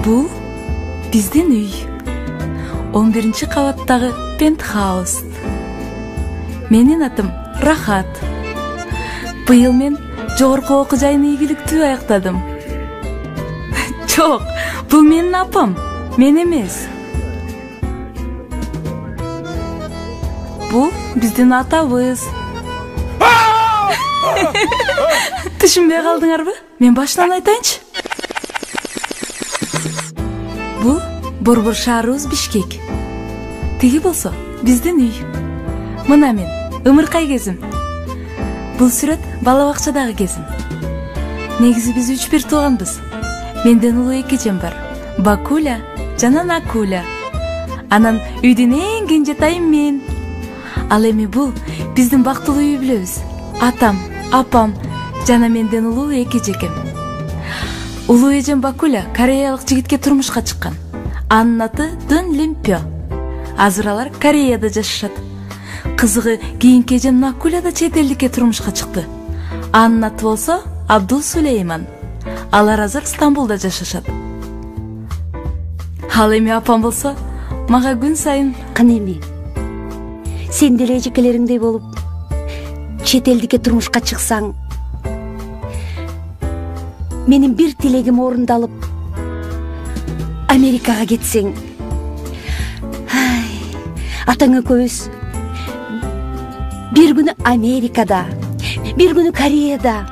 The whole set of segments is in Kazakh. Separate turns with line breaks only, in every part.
Бул биздин үй. 11-ci кабаттагы пентхаус. Менин атым Рахат. Быйыл мен жогорку окуу жайын ийгиликтүү аяктадым. Жок, бул менин апам, мен эмес. Бул биздин атабыз. Түшүнбөй калдыңарбы? Мен башынан айтайынчы. Бул борбор шаарыбыз Бишкек. Тиги болсо биздин үй. Мына мен ымыркай кезим. Бул сүрөт бала бакчадагы кезим. Негизи биз 3-1 тууганбыз. Менден улуу 2 эжем бар. Бакуля жана Накуля. Анан үйдүн эң кенжетайым мен. Ал эми бул биздин бактылуу үй билебиз. Атам, апам жана менден улуу 2 эжекем. Улуу эжем Бакуля кореялык жигитке турмушка чыккан. Анын аты Дун Лимпё. Азыр алар Кореяда жашашат. Кызыгы кийинки эжем Накуля да чет элдикке турмушка чыкты. Анын аты болсо Абдул Сулейман. Алар азыр Стамбулда жашашат. Ал эми апам болсо мага күн сайын
кана эми сен деле эжекелериңдей болуп чет элдикке турмушка чыксаң, менин бир тилегим орундалып Америкага кетсең, атаң экөөбүз бир күнү Америкада, бир күнү Кореяда,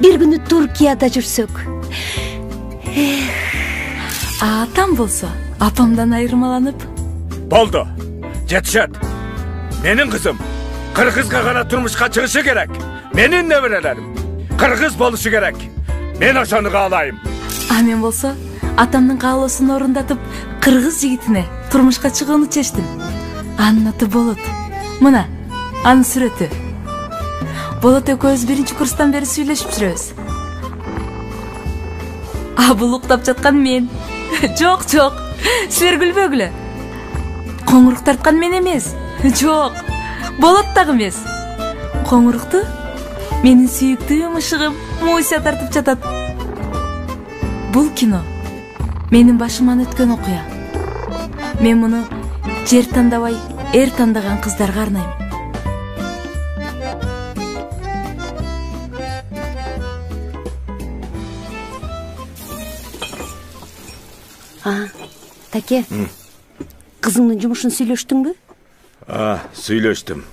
бир күнү Туркияда жүрсөк.
Атам болсо апамдан айырмаланып.
Болду, жетишет. Менин кызым кыргызга гана турмушка чыгышы керек. Менин неберелерим кыргыз болушу керек. Мен ошону каалайм.
А мен болсо атамдын каалоосун орундатып кыргыз жигитине турмушка чыгууну чечтим. Анын аты Болот. Мына анын сүрөтү. Болот экөөбүз 1-ci курстан бери сүйлөшүп жүрөбүз. А бул уктап жаткан мен. Жок, силер күлбөгүлө. Коңурук тарткан мен эмес. Жок, Болот дагы эмес. Коңурукту менин сүйүктүү мышыгым Муся тартып жатат. Бул кино менин башыман өткөн окуя. Мен муну жер тандабай, эр тандаган кыздарга арнайм.
Таке, кызыңдын жумушун сүйлөштүңбү?
Сүйлөштүм.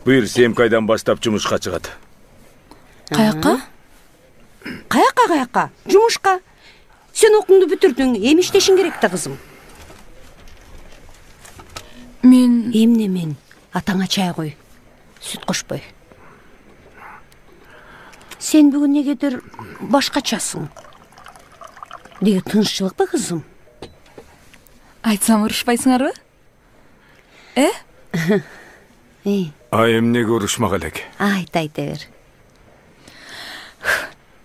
Быйыр 7 айдан баштап жумушка чыгат.
Каяка?
Каяка? Жумушка. Сен окуңду бүтүрдүң, эми иштешиң керек да, кызым. Эмне мен? Атаңа чай кой. Сүт кошпой. Сен бүгүн негедир башкачасың. Деги тынччылыкпы, кызым?
Айтсам урушпайсыңарбы?
Эмнеге урушмак элек?
Айта бер.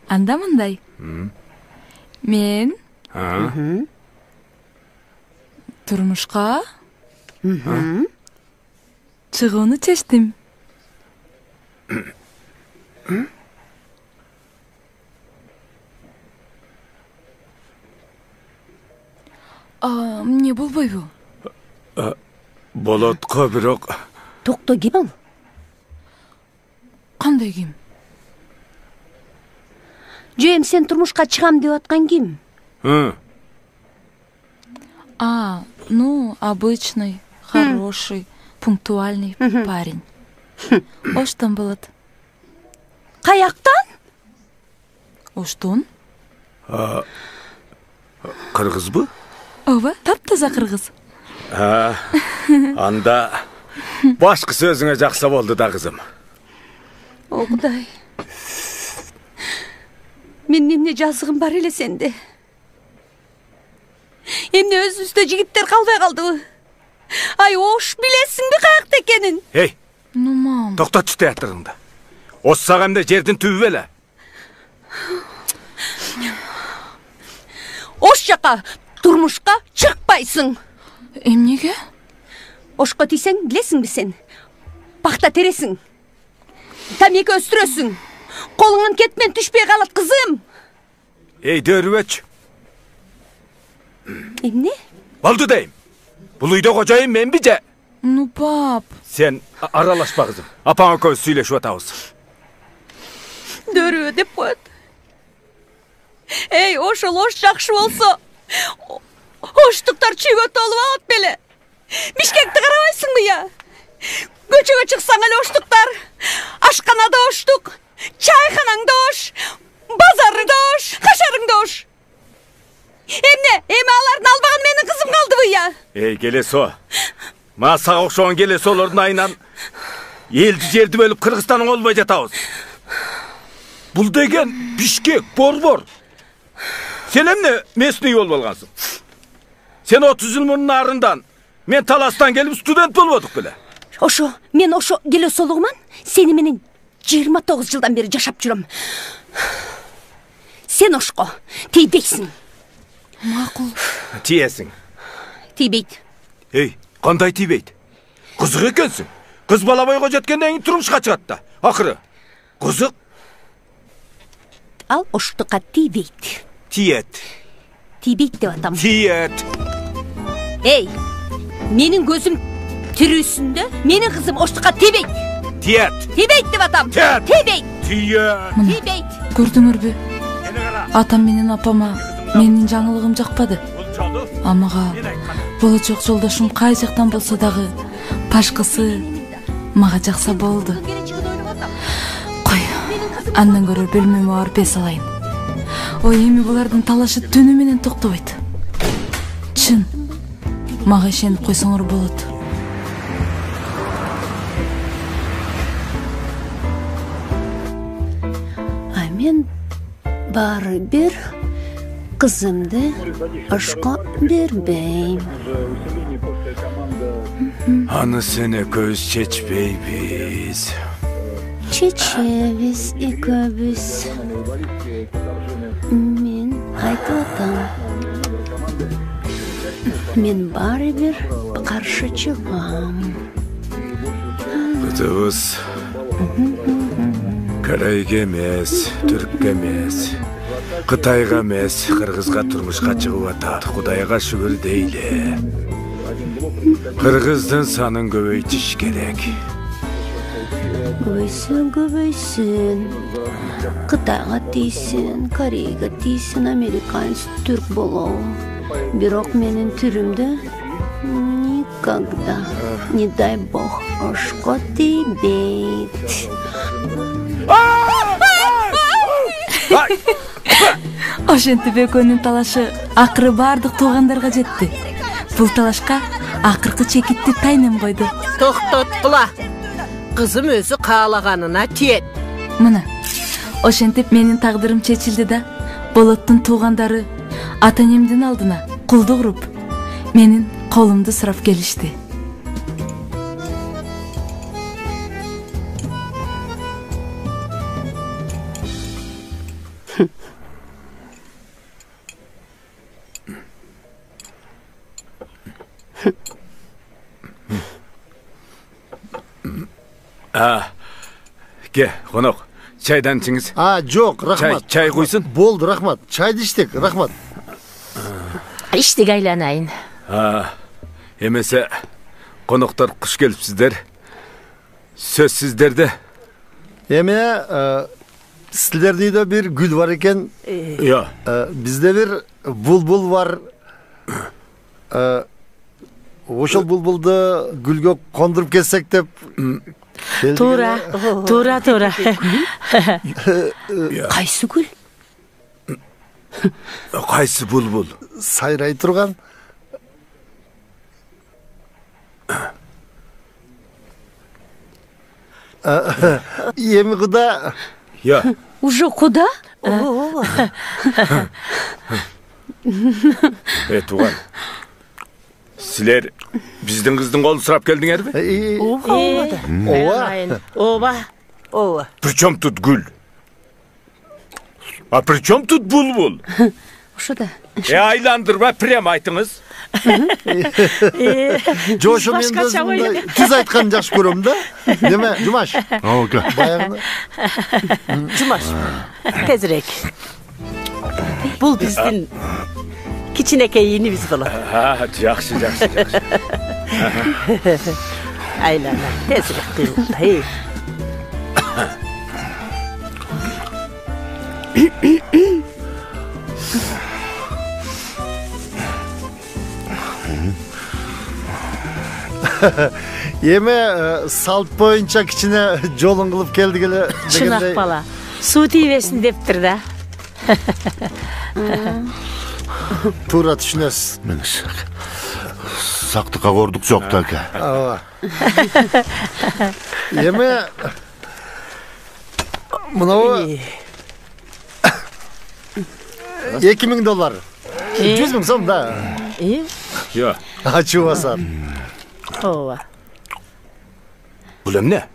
Анда мындай. Мен турмушка чыгууну чечтим. Эмне болбойбу?
Болотко бирок.
Токто, ким ал?
Кандай ким?
Жем сен турмушка чыгам деп аткан ким?
Обычный, хороший, пунктуальный парень. Оштон болот.
Каяктан?
Оштон?
Кыргызбы?
Ооба, таптаза кыргыз.
Анда башкы сөзүңө жакса болду да, кызым.
О Кудай. Менин эмне жазыгым бар эле сенде. Эмне өзүбүздө жигиттер калбай калдыбы? Ай, ош билесиңби каякта экенин?
Эй,
Нумам.
токтотчу театрыңды. Оссак эмне жердин түбү беле.
Ош жака турмушка чыкпайсың.
Эмнеге?
Ошко тийсең, билесиңби сен? Пахта тересиң. Тамеки өстүрөсүң. Колуңан кетмен түшпөй калат, кызым.
Эй, дөрүбөч.
Эмне?
Болду дейм. Бул үйдө кожоюн мен бije.
Ну, пап.
Sen aralashpa kızım. Apağın köz söyleşip atabız.
Дөрү деп коет. Эй, ошол ош жакшы болсо. Оштуктар чүйгө толуп алат беле. Бишкекти карабайсыңбы я? Көчөгө чыксаң эле оштуктар. Ашканада оштук, чайханаңда ош, базарыңда ош, кашарыңда ош. Эмне? Эми алардын албаган менин кызым калдыбы я?
Ey келесо. Маса окшогон келесолордун айынан элди жерди бөлүп Кыргызстанга болбой жатабыз. Бул деген Бишкек, Борбор. Sen emne mesni yol bolgansın? Sen 30 yıl murun arından men Talas'tan gelip student bolboduk bile.
Ошо, мен ошо келе солугуман сени менен 29 жылдан бери жашап жүрөм. Сен ошко тийбейсиң.
Макул.
Тиесиң.
Тийбейт.
Ey, кандай тийбейт? Кызык экенсиң. Кыз бала бойго жеткенден кийин турмушка чыгат да. Акыры кызык.
Ал оштукка тийбейт.
Тиет.
Тийбейт деп атам.
Тиет.
Эй, менин көзүм тирүүсүндө менин кызым оштукка тийбейт.
Тиет.
Тийбейт деп атам.
Тиет.
Тийбейт.
Тиет.
Тийбейт.
Көрдүңөрбү?
Эне кара.
Атам менен апама менин жаңылыгым жакпады. Амага болочок жолдошум кай жактан болсо дагы башкысы мага жакса болду. Кой, андан көрө бөлмөмө барып эс алайын. Ой, эми булардын талашы түнү менен токтобойт. Чын, мага ишенип койсоңор болот.
А мен баары бир кызымды ошко бербейм.
Аны сене көз чечпейбиз.
Чечебиз экөөбүз. Мен айтып атам. Мен баары бир каршы чыгам.
Кызыбыз Корейге эмес, Түрккө эмес, Кытайга эмес, Кыргызга турмушка чыгып атат. Кудайга шүгүр дейли. Кыргыздын санын көбөйтүш керек.
Көбөйсүн. Кытайга тийсин, Корейге тийсин, американец, түрк болобу. Бирок менин түрүмдө никогда, не дай бог, ошко тийбейт.
Ошентип экөөнүн талашы акыры баардык туугандарга жетти. Бул талашка акыркы чекитти тайнем койду.
Токтоткула. Кызым өзү каалаганына тиет.
Мына, ошентип менин тагдырым чечилди да, Болоттун туугандары ата-энемдин алдына кулдук уруп, менин колумду сурап келишти.
Ке, конок, чайдан içиңиз.
Жок, рахмат.
Чай куйсын.
Болду, рахмат. Чайды иштек, рахмат.
Иштеге айланайын.
Эмесе, коноктор куш келипсиздер. Сөз сиздерде.
Эме, силердин үйдө бир гүл бар экен.
Yo.
Бизде бир булбул бар. Ошол булбулду гүлгө кондуруп кетсек деп.
Туура.
Кайсы гүл?
Кайсы булбул?
Сайрай турган. Эми куда?
Yo.
Уже куда?
Туган. Силер биздин кыздын колун сурап келдиңерби?
Ооба.
Причем тут гүл? А причем тут булбул?
Ошо да.
Айландырба, прямо айтыңыз.
Жошо мен өзүмдө түз айтканды жакшы көрөм да. Неме, Жумаш?
Ага.
Баягы.
Жумаш. Тезирээк. Бул биздин kiçinekeyini biz bulalım.
Ha, yaxşı.
Aylana, tezlik kıyıldı. Hey.
Yeme salt boyunca içine jolun kılıp geldi gele.
Çınak bala. Su tivesin deptir da.
Tuğra düşünesiz.
Menis. Saktıka korduk çok da ki.
Yeme buna o $2.000. 100 bin son da.
İyi.
Yo.
Açı basar.
Ova.
Bulem ne?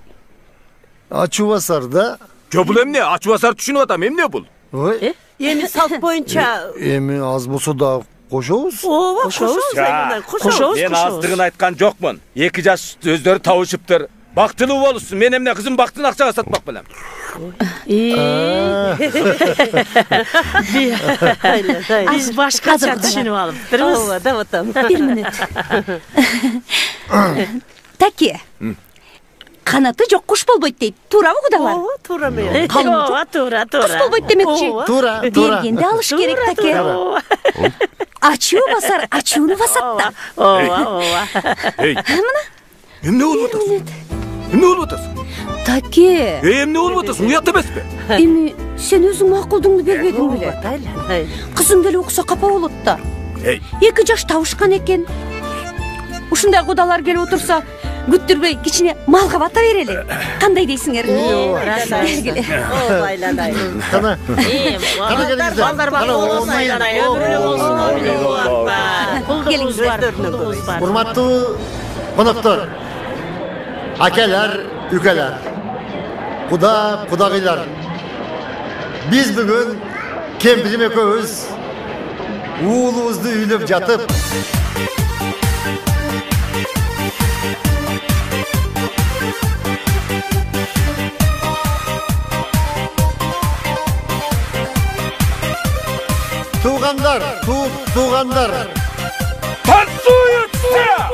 Açı basar da.
Yo bulem ne? Açı basar düşünüp atam, ne bul?
Oy.
Yemi salt boyunca.
Emi az bolsa da koşuyoruz.
Ova koşuyoruz. Koşuyoruz.
Ben azdığını aytkan jokmun. 2 jaş özleri tavışıptır. Baktılı bolsun. Men emne kızım baktın akçaga satmak bilem.
Biz başkaça düşünüp alıp dururuz. Ova da vatam.
1 minut. Taki. Kanatı çok kuş bolboyt deyip. Tuğra mı kudalar?
Ova tura mı?
Kalın
Ova tura.
Kuş bolboyt demekçi.
Tuğra.
Bergende alış gerek taki. Açıyor basar, açığını basatta.
Ova.
Hey. Hem ne olup atasın? Hem ne olup atasın?
Taki.
Hem ne olup atasın? Uyat emesmi?
Emi sen özün makulduğunu berбедin bile. Kızım gele okusa kapa oluttar.
Hey.
2 jaş tavuşkan eken. Uşunday kudalar gele otursa güttürбей кичине малга бата берели. Кандай дейсиңер?
Ova aylanay.
Kana.
Balдар bak olsun aylanay. Ömrüne olsun.
Gelin.
Hurmatlı konuklar. Akeler, ükeler. Kudagılar. Biz bugün kempirim eköz. Uğulumuzdu üylüp jatıp. Tuğanlar.
Tansuyu tıya!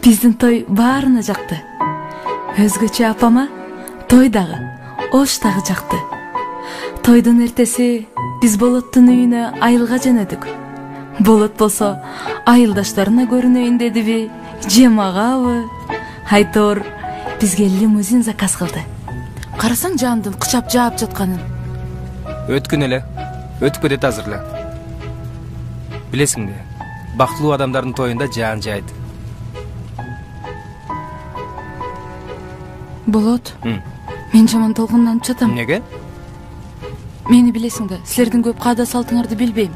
Биздин той баарына жакты. Өзгөчө апама той дагы, ош дагы жакты. Тойдун эртеси биз Болоттун үйүнө айылга жөнөдүк. Болот болсо айылдаштарына көрүнөйүн дедиби, же магабы? Айтор бизге лимузин заказ кылды. Карасаң жаандын кычап жаап жатканын.
Өткөн эле, өтүп кетет азыр эле. Билесиңби, бактылуу адамдардын тоюнда жаан жайт.
Болот, мен жаман толкунданып жатам.
Неге?
Мени билесиң да, силердин көп каада салтыңарды билбейм.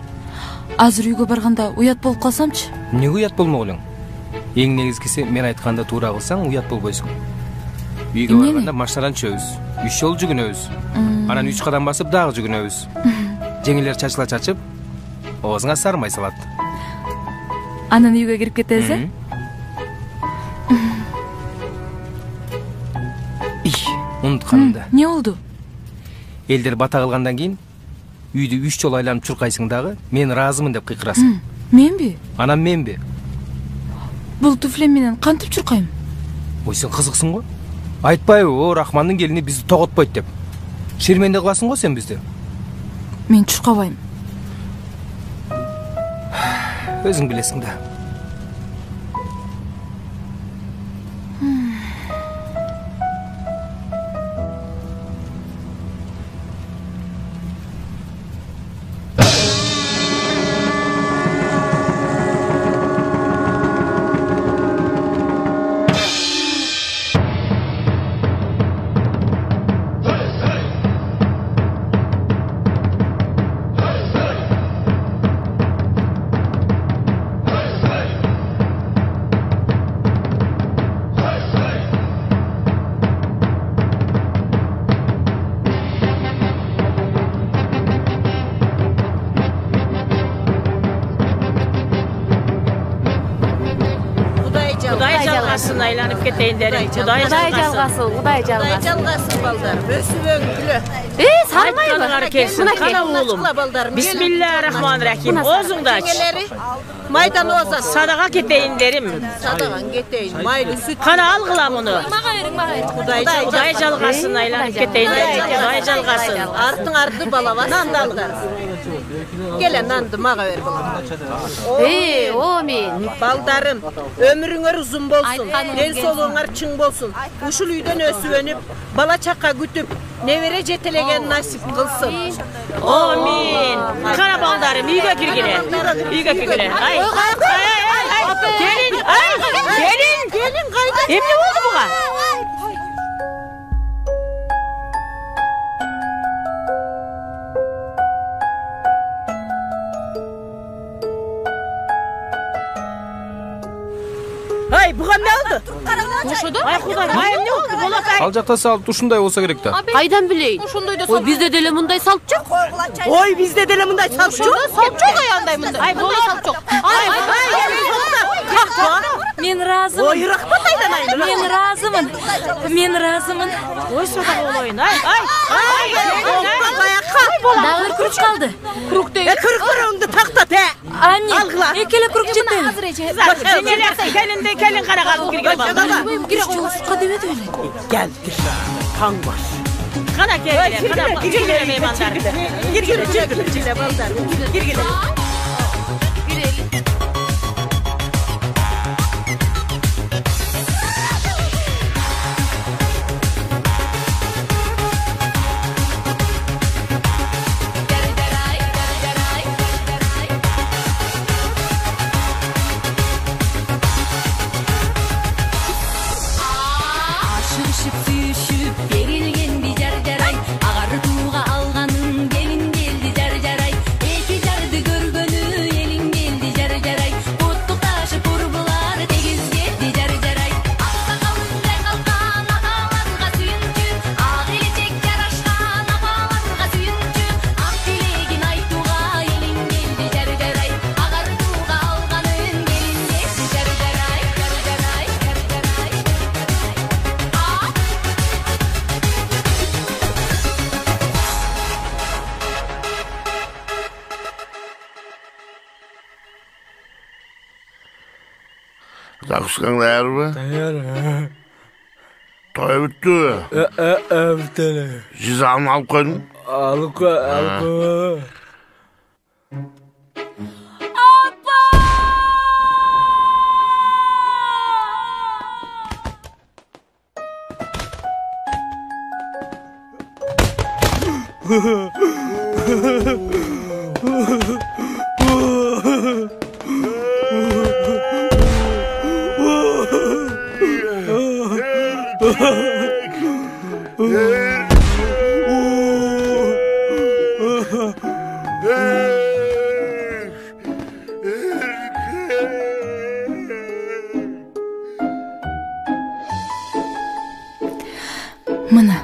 Азыр үйгө барганда уят болуп калсамчы?
Эмнеге уят болмок элең? Эң негизгиси мен айтканда туура кылсаң уят болбойсуң. Үйгө барганда машинадан чөбүз, 3 жол жүгүнөбүз. Анан 3 кадам басып дагы жүгүнөбүз. Жеңилер чачыла чачып, оозуңа сармай салат.
Анан үйгө кирип кетесиз?
Унутканымда.
Не болду?
Элдер бата кылгандан кийин үйдү 3 жол айланып чуркайсың дагы, мен ыраазымын деп кыйкырасың.
Менби?
Анан менби?
Бул туфлем менен кантип чуркайм?
Ой, сен кызыксың го? Айтпайбы, о Рахмандын келини бизди тоготпойт деп. Шерменде кыласың го сен бизди?
Мен чуркабайм.
Өзүң билесиң да.
Құдай жалғасын айланып кетейін дерім. Құдай жалғасын.
Құдай жалғасын.
Жалғасын балдар. Өсіп өңгілі.
Айтқаныңар келсін, қана ұлым. Бисмиллахиррахманиррахим. Озыңды ач.
Майдан оза.
Садаға кетейін дерім.
Садаған кетейін. Майлы сүт.
Қана алғыла мұны. Құдай жалғасын айланып кетейін дерім. Құдай жалғасын.
Артың арты балава нанды алғар. Келе нанды маға ver балам.
О мен.
Балдарым, ömrüңөр uzun bolsun. Den soluğuңар çın bolsun. Uşul үйден өсіп өніп, bala çaqa gütüp, nevere jetelegen nasip kılsın.
Amin. Қара балдарым, үйге кіргіле. Үйге кіргіле. Ay. Gelin. Gelin. Emne oldu buğa?
Ay, buğa ne oldu?
Ay Құдай, ay ne oldu? Bolak ay.
Ал жакта салт ушундай болсо керек да.
Кайдан билейин? Ой, бизде деле мындай салт жок.
Oy bizde dele mınday salp çok.
Салт жок андай мындай.
Ay bolak
салт жок. Мен разымын.
Oy rahmat aydan aydan.
Мен разымын.
Ой садаға болайын. Ay.
Дагы бир круг калды. Круг дейт.
Kırık kırığыңды taqta te.
Анне,
Алгыла.
экеле круг жетели.
Келin қара қалып кірген балдар.
Кириш жолсузга дебеди беле.
Gel. Kan var.
Қана келгіле меймандар.
Girgile balдар. Girgile.
Aşıkşıp süyüşüp gerilgen bir jar-jaray. Ağartuğa alganın gelin geldi jar-jaray. Eki jardı görgönü elin geldi jar-jaray. Kutluk taşı kurbular tegiz geldi jar-jaray. Aksakalınday kalkan atalarga suyuncu. Ağilecek yaraşkan apalarga suyuncu. Ak dilegin aytuğa elin geldi jar-jaray. Ağartuğa alganın gelin geldi jar-jaray.
Takışkanlar mı? Toy bitti.
Biteli.
Cizamı alıp koydum.
Alıp koy.
Мына.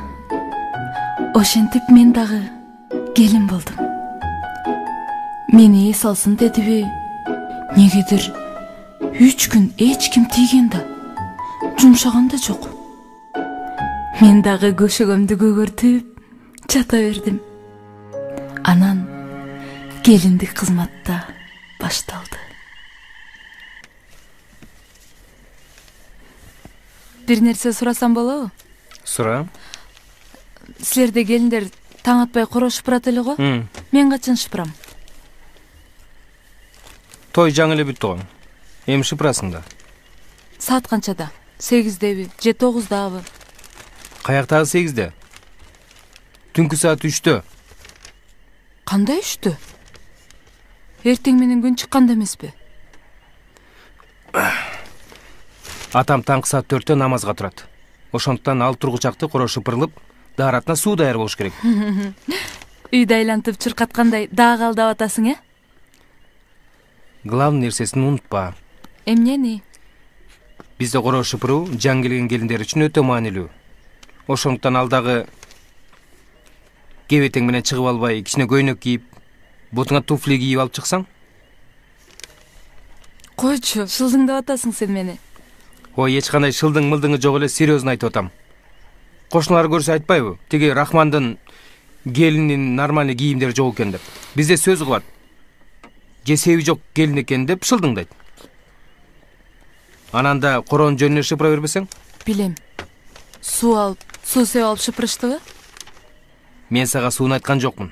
Ошентип мен дагы келин болдум. Мени эс алсын дедиби? Негедир 3 күн эч ким тийген да, жумшаган да жок. Мен дагы көшөгөмдү көгөртүп жата бердим. Анан келиндик кызматта башталды. Бир нерсе сурасам болобу?
Сура.
Силерде келиндер таң атпай коро шыпырат эле го? Мен качан шыпырам?
Той жаңы эле бүттү го. Эми шыпырасың да.
Саат канчада? 8деби же 9дабы?
Каяктагы 8де? Түнкү саат 3тө.
Кандай 3тө? Эртең менен күн чыкканда эмеспи?
Атам таңкы саат 4тө намазга турат. Ошондуктан ал тургучакты коро шыпырылып, daarатына суу даяр болуш керек.
Үйдү айлантып чуркаткандай дагы алдап атасың,
Главный нерсесин унутпа.
Эмнени?
Бизде коро шыпыруу жаңы келген келиндер үчүн өтө маанилүү. Ошондуктан ал дагы кебетең менен чыгып албай, кичине көйнөк кийип, бутуңа туфли кийип алып чыксаң.
Койчу, шылдыңдап атасың сен мени.
Ой, эч кандай шылдың-мылдыңы жок эле, серьезно айтып атам. Кошуналар көрсө айтпайбы? Тиги Рахмандын келинин нормальный кийимдери жок экен деп. Бизде сөз кылат. Жесеби жок келин экен деп шылдыңдайт. Анан да короонун жөнүнө шыпыра бербесең?
Билем. Суу сеп алып шыпырыштыбы?
Мен сага сууну айткан жокмун.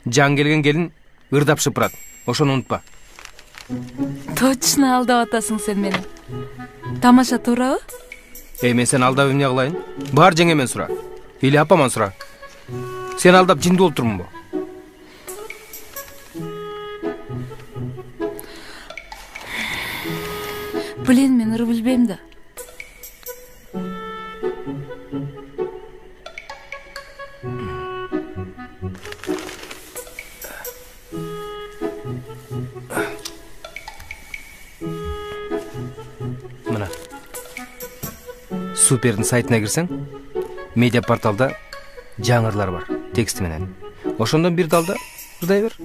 Жан келген келин ырдап шыпырат. Ошону унутпа.
Точно алдап атасың сен мени. Тамаша, туурабы?
Мен сен алдап эмне кылайын? Бар жеңемен сура. Или апаман сура. Сен алдап жинди болуп турмунбу?
Билем, мен ыры билбейм да.
Мына. Супердин сайтына кирсең, медиа порталда жаңырлар бар, тексти менен. Ошондон бир далда ырдай бер.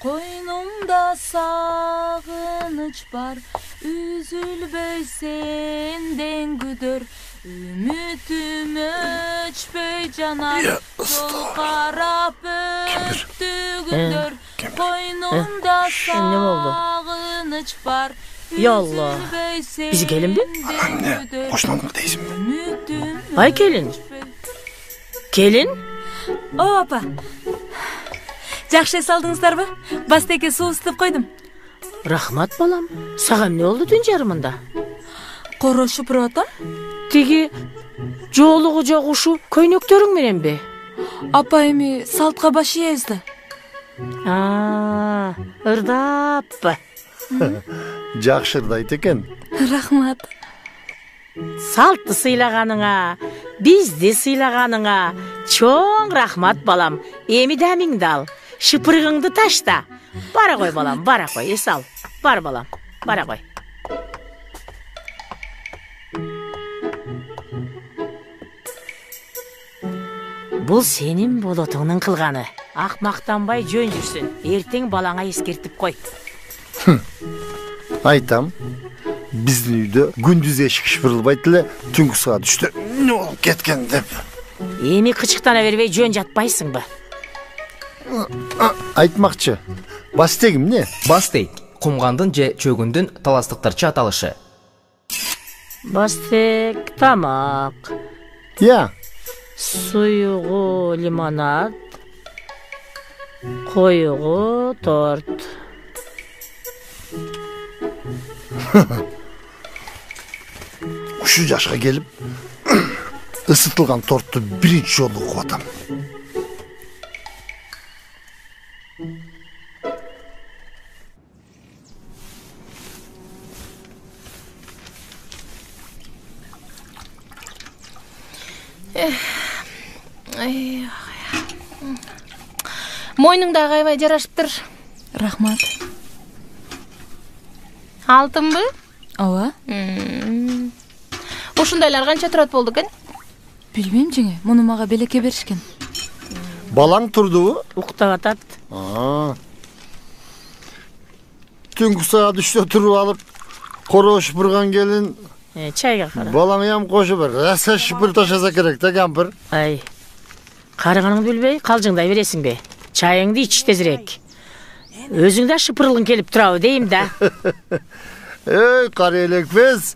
Koynumda sağınıç var, üzülbey senden güdür. Ümitim öçbey canar, yol karap öttüğündür. Koynumda sağınıç var,
üzülbey senden güdür.
Anne, hoşlanmak değilsin mi?
Ay gelin. Gelin?
O apa. Жақшы салдыңыздарбы? Бастеке суу ысытып койдум.
Рахмат балам. Сага эмне болду түн жарымында?
Коро шыпырып атам.
Тиги жоолугу жок ушу көйнөктөрүң мененби?
Апа эми салтка баш ийебиз да.
Ырдаппы.
Жакшы ырдайт экен.
Рахмат.
Салтты сыйлаганыңа, бизди сыйлаганыңа чоң рахмат балам. Эми дамиңди ал. Шыпырыгыңды ташта. Бара кой балам, бара кой. Эс ал. Бар балам, бара кой. Бул сенин болотуңдун кылганы. Акмактанбай жөн жүрсүн. Эртең балаңа эскертип кой.
Айтам. Биздин үйдө күндүз эшик шыпырылбайт эле, түнкү саат 3-тө эмне болуп кеткен деп.
Эми кычыктана бербей жөн жатпайсыңбы?
Айтмакчы. Бастеги эмне?
Бастег кумгандын же чөгүндүн таластыктарча аталышы.
Бастег тамак.
Я.
Суюгу лимонад. Коюгу торт.
Ушу жашка келип, ысытылган тортту биринчи жолу угуп атам.
Мойнуңда аябай жарашыптыр.
Рахмат.
Алтынбы?
Ооба.
Ушундайлар канча турат болду экен?
Билбейм жеңе, муну мага белекке беришкен.
Балаң турдубу?
Уктап атат.
Түнкү саат 3-тө туруп алып, коро шыпырган келин.
Чайга кара.
Балаң ям кошуп бер. Раса шыпыр ташаса керек да, кампыр.
Ай. Карыганыңды билбей, калжыңдай бересиңби? Чайыңды ич тезирээк. Өзүң да шыпырылгың келип турабы дейм да.
Эй, кара элекпез.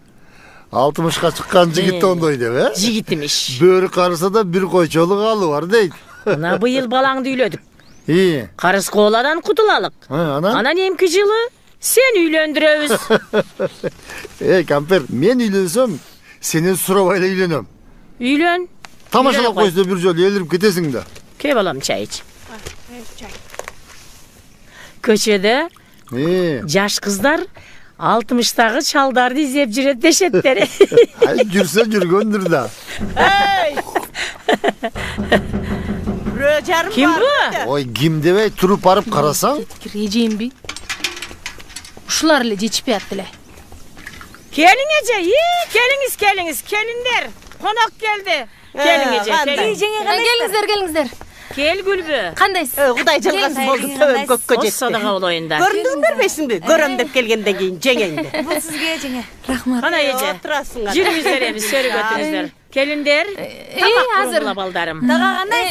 60ка чыккан жигит ондой деп, э?
Жигит эмиш.
Бөрү карыса да бир койчолук алы бар дейт.
Мына быйыл балаңды үйлөдүк.
И.
Карыс кооладан кутулалык. Анан эмки жылы сен үйлөндүрөбүз.
Эй, кампер, мен үйлөнсөм, сенен сурабай эле үйлөнөм.
Үйлөн.
Tamашалап койсо бир жолу элирип кетесиң да.
Ке балам, чай iç. Köçede жаш kızlar 60'tагы çaldарды izlep жүрөт дешеттер.
Ay жүрсө жүргөндүр да.
Kim bu?
Ой, ким дебей туруп барып карасаң?
Режимби. Ушулар эле жетишпей аттыле.
Gelin Ece, geliniz, gelinler. Konak geldi. Gelin Ece,
Келиңиздер.
Gel Gülbü.
Кандайсыз?
Кудай жылгасы болду, төбөм көккө
Os
жетти.
sadaqa ol oyunda.
Көрүндүңдөр бесиңби? Көрөм деп келгенден кийин жеңеңди.
Бул сизге жеңе. Рахмат.
Ana Ece,
Отурасың.
жүрүңүздөр эми сөрү götүңүздөр. Gelinler, tamak kurumla baldarım.
Дага кандай?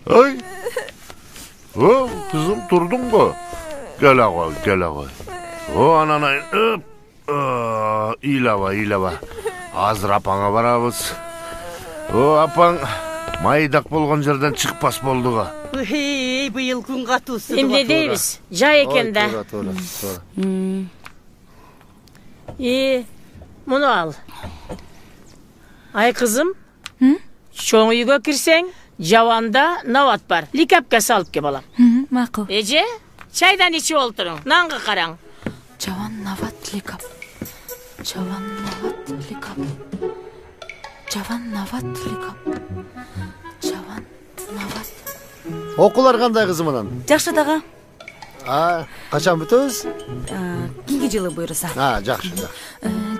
Ay. O kızım durdun mu? Gel koy. O ananayın. İlava. Azır apana barabız. O apan maydak bolgan жерден çıkpas bolduğa.
Быйыл күн катуусу.
Emre deybiz. Jay eken de.
To'ra.
Bunu al. Ay kızım. Çoğun uyga kirsen, javanda navat var. Likapka salıp ke balam.
Maqul.
Ece, çaydan içi olturun. Nanga karan.
Javan navat likap.
Окуулар кандай кызым анан?
Жакшы дагы.
Качан бүтөбүз?
Кийинки жылы буйруса.
Жакшы.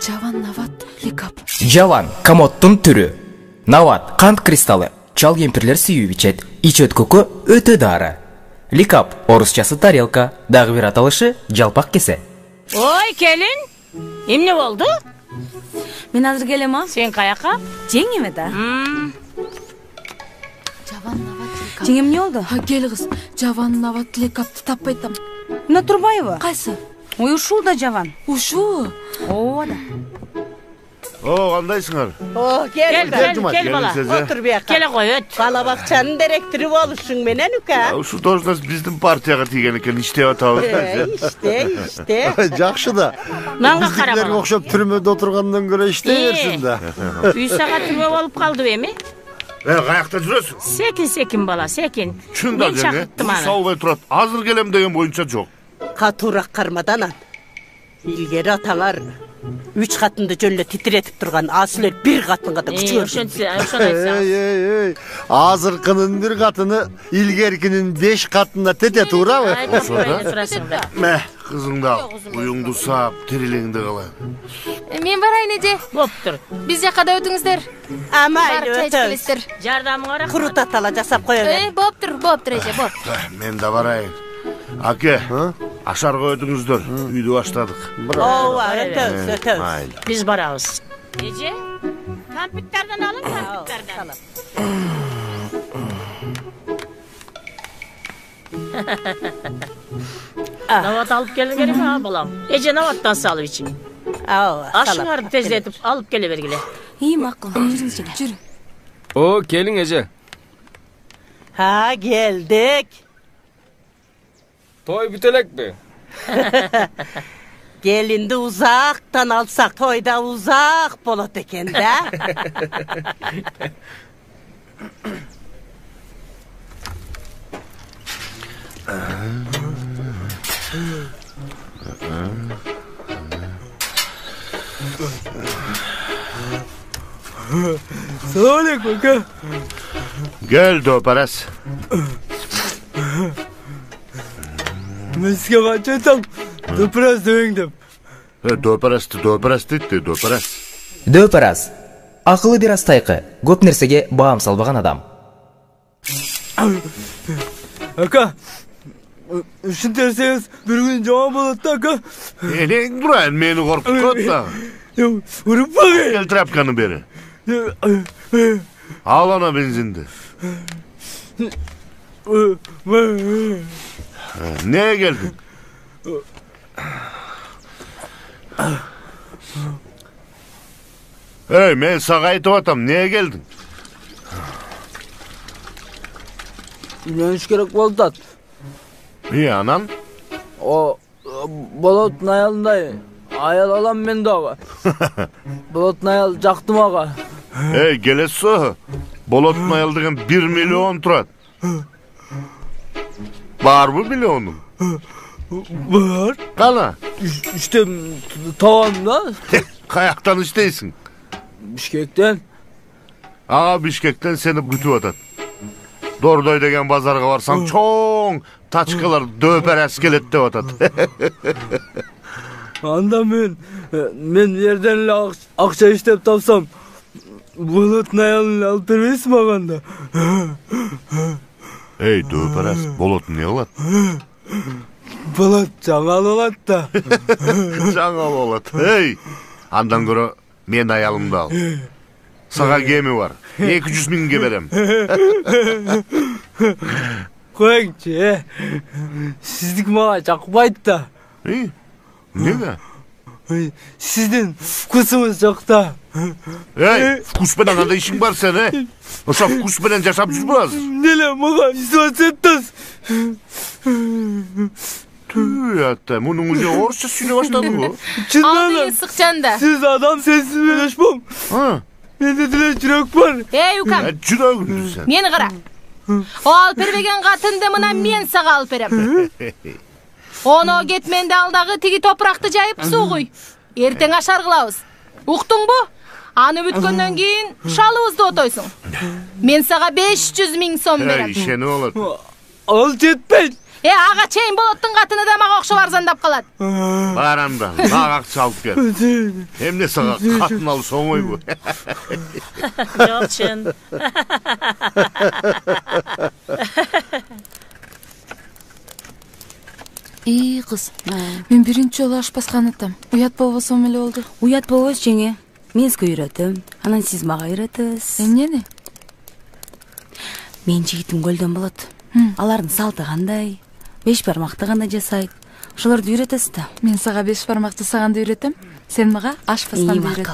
Жаван нават ликап.
Жаван комоддун түрү. Нават кант кристаллы. Чал кемпирлер сүйүп ичет. Ич өткөккө өтө дары. Ликап орусчасы тарелка. Дагы бир аталышы жалпак кесе.
Oy kelin. Emne oldu?
Мен азыр келем а?
Sen kayaka?
Жеңеме да. Жеңе эмне болду? Кел кыз, Жаван нават ликапты таппай атам.
Мына Турбаева.
Кайсы?
Ой, ушул да жаван.
Ушу.
Ооба да.
O kandayсыңар?
Gel bala.
Отур бияка.
Келе koy öt.
Бала бакчанын директору болушуң менен ука.
Şu должность биздин партияга тийген экен, иштеп атабыз.
İşte.
Жакшы да.
Nanga
Биздикилерге
karama.
окшоп түрмөдө отургандан көрө иштей берсин да.
3 saat türme olup kaldı emi.
Kayakta жүрөсүң?
Sekin bala, sekin.
Чында
Men
жеңе.
çakıttım ana.
Саубай турат. Азыр келем деген боюнча жок.
Катуураак кармадан ат. Илгери атаңар 3 катынды жөнлө титиретип турган асылер 1 катынга да күчөөрсүн.
Эй. Азыркынын 1 катыны илгеркинин 5 катына тете туурабы?
Мә, кызың да уюңду саап, тирилеңди калайын.
Мен барайын эже.
Боптур.
Биз жака да өтүңүздөр.
Амайлы өтөбүз.
Жардамыңа рахмат.
Курут атала жасап коёбер.
Боптур эже, боп.
Мен да барайын. Аке, ашарга өтүңүздөр. Үйдү баштадык.
Ооба, өтөбүз.
Майли.
Biz barabız. Ece, kampütlerden alın kampütlerden. Navat alıp gelin verim ha balam. Ece navattan salıp için. Aşınardı tezletip alıp gelivergile.
İyi maqul. Жүрү.
O kelin Ece.
Ha, geldik.
Toy bütelek mi?
Gelindi uzaktan alsak toyda uzak bolat eken de.
Selamünaleyküm kaka.
Gel Döperes.
Men sizga qancha aytam? Do'piras demangdim.
Döperes deydi, Döperes.
Дөпарас. Акылы бир аз тайкы. Көп нерсеге баам салбаган адам.
Aka. Ушун терсеңиз бир күн жаман болот да, aka.
Элең бурайын, мени коркуткат да.
Уруп багай.
Gel тряпканы бери. Al ana benzindi. Neye geldin? Hey, men sağa aytıp atam, neye geldin?
Үйлөнүш керек болду да.
İyi anan?
O bolotun ayalınday.
Ayal alam men daga. Bolotun ayal jaktım aga.
Gelesi Bolotun ayal degen 1 milyon turat. Var mı milyonum?
Var.
Kana?
İşte tavanda.
Kayaktan işteysin.
Bişkekten.
Bişkekten seni bütüp atat. Dordoy degen bazarga barsan çoğun taçkalar döper eskelet dep atat.
Anda men yerden akça iştep tapsam Bolotun ayalın alıp bermeysin maganda.
Döper es, Bolotun ne olat?
Bolot жаңал olat da.
Жаңал olat. Andan göre men ayalımda al. Sağa gemi var. 200 minge berem.
Koyunçu, sizdik mağa çakmaydı da.
Nege?
Sizden fkusumuz yok da.
Fkus beden anda işin var sen, Oşa fkus beden yaşap жүрmez.
Nele mağa isvat ettiz.
Hatta bunun ucu orça süne başladı bu.
Aldın sıkcan da.
Siz adam sensiz beleşmem. Mende dile çürek var.
Ukam.
Çüreğin sen.
Meni qara. O alperбеген қатынды мына мен сага алып берем. Оны кетменде алдағы тиги топырақты жайып суу куй. Эртең ашар кылабыз. Уктуңбу? Аны бүткөндөн кийин шалыбызды отойсуң. Мен сага 500 000 сом берем.
İşe ne olur?
Ал жетпейт.
Ага чейин Болоттун катыны да мага окшоп арзандап калат.
Барамда, мага акча алып кел. Эмне сага катын алып оңой бу.
Жок чын.
Кыз, мен биринчи жолу аш баскан атам. Уят болбосом эле болду.
Уят болбойт жеңе. Мен сизге үйрөтөм, анан сиз мага үйрөтөсүз.
Эмнени?
Мен жигитим көлдөн болот. Алардын салты кандай? 5 бармакты кандай жасайт? Ошолорду үйрөтөсүз да.
Мен сага 5 бармак жасаганды үйрөтөм. Сен мага аш басканды үйрөт.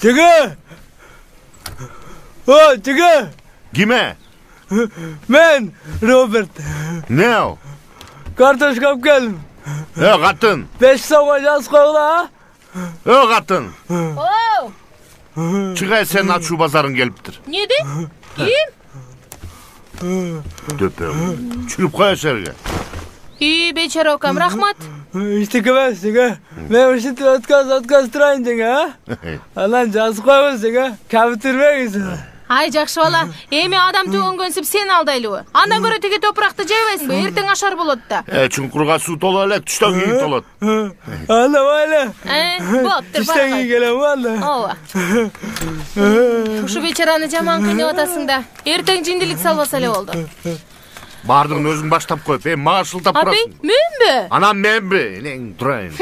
Жеге! Жеге!
Kime?
Men Robert.
Ne o?
Kartoşka alып geldim.
Katın.
5 soğuk yaz koyla.
Katın. Çıkay sen aç şu bazarın geliptir.
Ne de? Kim?
Döpem. Çürüp koy serge.
İyi beçara okam, rahmat.
İşte kemez jege. Men işte отказ турайын жеңе. Анан жазып коебуз жеңе. Кабитирбеңиз.
Ай жакшы бала, эми адам төгөнгөнсүп сен алдайлыбы? Андан көрө тиги топуракты жебейсиңби? Эртең ашар болот да.
Чуңкурга суу толо элек, түштөн кийин толот.
Ана байлы.
Болуптур,
түштөн кийин келем анда.
Ооба. Ушу бечараны жаман кыйнап атасың да. Эртең жиндилик салбаса эле болду.
Бардығын өзің баштап қойып, мага шылтап турасың.
Менби?
Анам менби, элең турайын.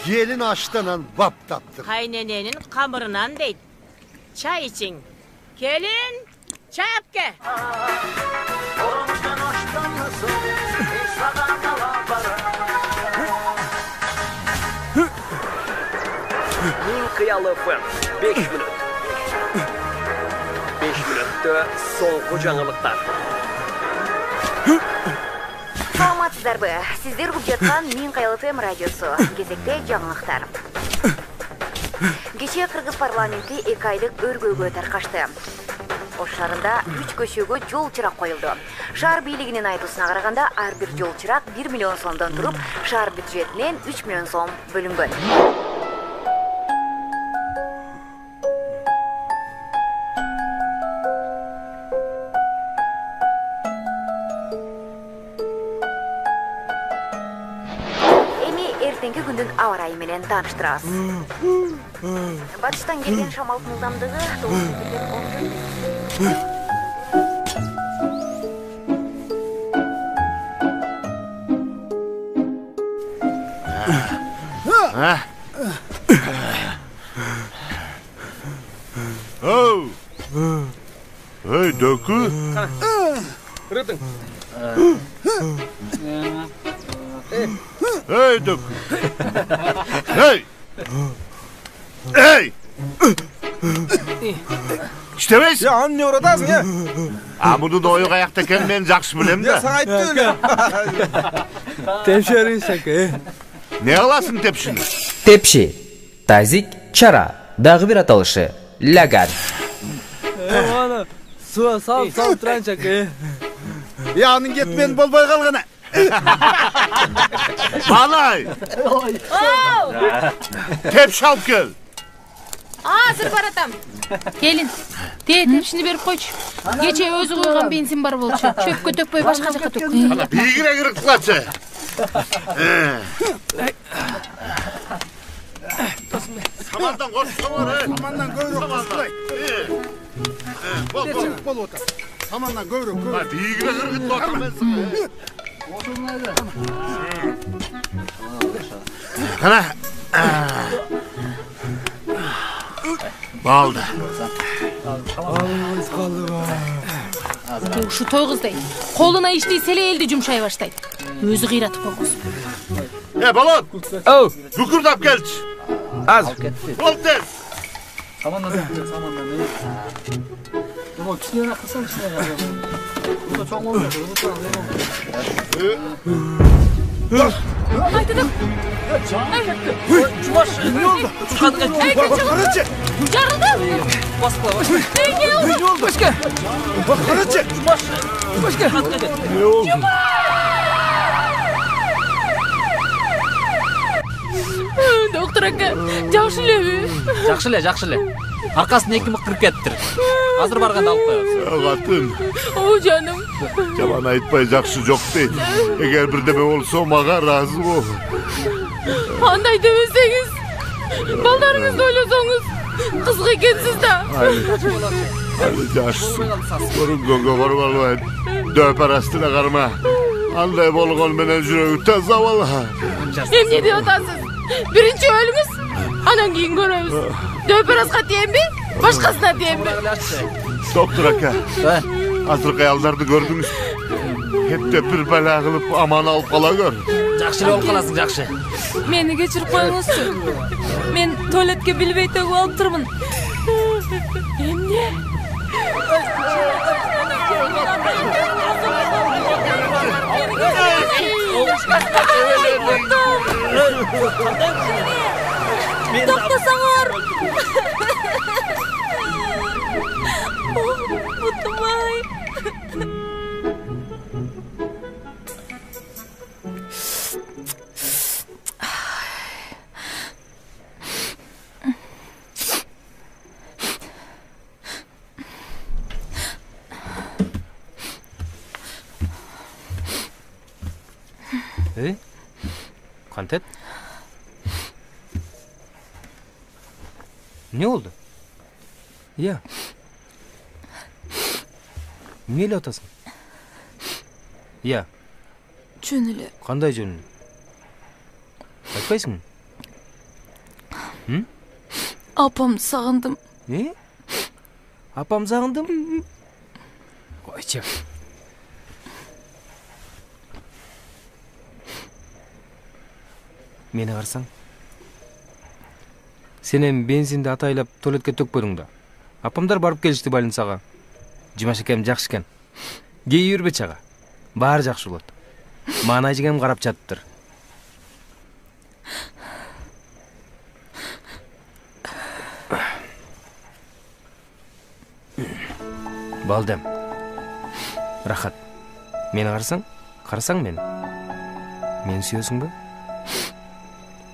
Gelin aştanan baptattır.
Kaynenenin kamırından deydi. Çay için. Gelin, çay yap gel.
Kıyalı FM 5 minut. 5 minutda soğuk жаңылыктар.
Саламатсыздарбы? Сиздер угуп жаткан Мин Кыял ФМ радиосу. Кезекте жаңылыктар. Кече Кыргыз парламенти 2 айлык өргөөгө таркашты. Ош шаарында 3 көчөгө жол чырак коюлду. Шаар бийлигинин айтуусуна караганда, ар бир жол чырак 1 миллион сомдон туруп, шаар бюджетинен 3 миллион сом бөлүнгөн. Эртеңки күндүн аба ырайы менен тааныштырабыз. Батыштан келген шамалдын ылдамдыгы 9
Oh. Hey Dökü.
Rıdın.
Hey Dökü. Hey. Hey. İştemeyiz.
Ya anne oradasın ya.
Bunun da oyuk ayakta eken ben jakşı bilem de.
Ya sana aytdı öyle.
Tepşerin şaka.
Ne alasın tepşini?
Tepşi, tazik, çara, dagı bir atalışı, lagat.
Bana suya sal turan şaka.
Yağının gitmeyen bolbay kalgana.
Balay. Tepşi alıp gel.
Азыр баратам. Келин. Тепшини берип койчу. Кече өзү койгон бензин бар болчу. Чөпкө төкпөй башка жака төк.
Бигире кырыкчылачы. Samandan koşsun var.
Samandan gövrük koşturay. Bol otur. Samandan gövrük.
Bigire kırgıtlı otur ben sana. Kana. Baldı.
Ушу той кыздай. Колуна иштей селе элди жумшай баштайт. Өзү кыйратып койгусун.
Balon.
Oh.
Gükürdap gelç.
Az.
Bol tez.
Samandan. Ama kişiye kısan içine ya. Bu da çok olmuyor.
Aytıdım.
Cumaş. Ne oldu?
Karaçı.
Yarıldım.
Ne oldu? Başka.
Karaçı.
Cumaş. Başka.
Ne oldu?
Доктор ака, жакшы элеби?
Жакшы эле. Аркасын 2 мыкырып кетиптир. Азыр барганда алып коебуз.
Катын.
О жаным.
Жаман айтпай жакшы жок дейт. Эгер бирдеме болсо мага ыраазы бол.
Андай демесеңиз, балдарыңызды ойлосоңуз, кызык экенсиз да.
Али жашсың. Көрүнгөнгө барып албайм. Дөпөр астына карма. Андай болгон менен жүрөгү таза бала.
Эмне деп атасыз? Биринчи өлүңүз, анан кийин көрөбүз. Дөпөр аска тиемби? Башкасына тиемби?
Доктор ака. Азыркы аялдарды көрдүңүз. Кептеп бир бала кылып аман алып кала көр.
Жакшы болуп каласың, жакшы.
Мени кечирип коюңузчу. Мен туалетке билбей төгүп алып турмун.
Эмне?
Токтосоңор. Бутумай.
Kantet? Ne oldu? Ya. Neyle atasın? Ya.
Жөнүлө.
Кандай жөнү? Айтпайсың?
Апамды сагындым.
Апам сагындым? Койчу. Мени карасаң. Сен эми бензинди атайлап туалетке төкпөдүң да. Апамдар барып келишти больницага. Жумаш экем жакшы экен. Кей жүрбөчү ага. Баары жакшы болот. Мана жегем карап жатыптыр. Балдем. Рахат. Мени карасаң мени. Мени сүйөсүңбү?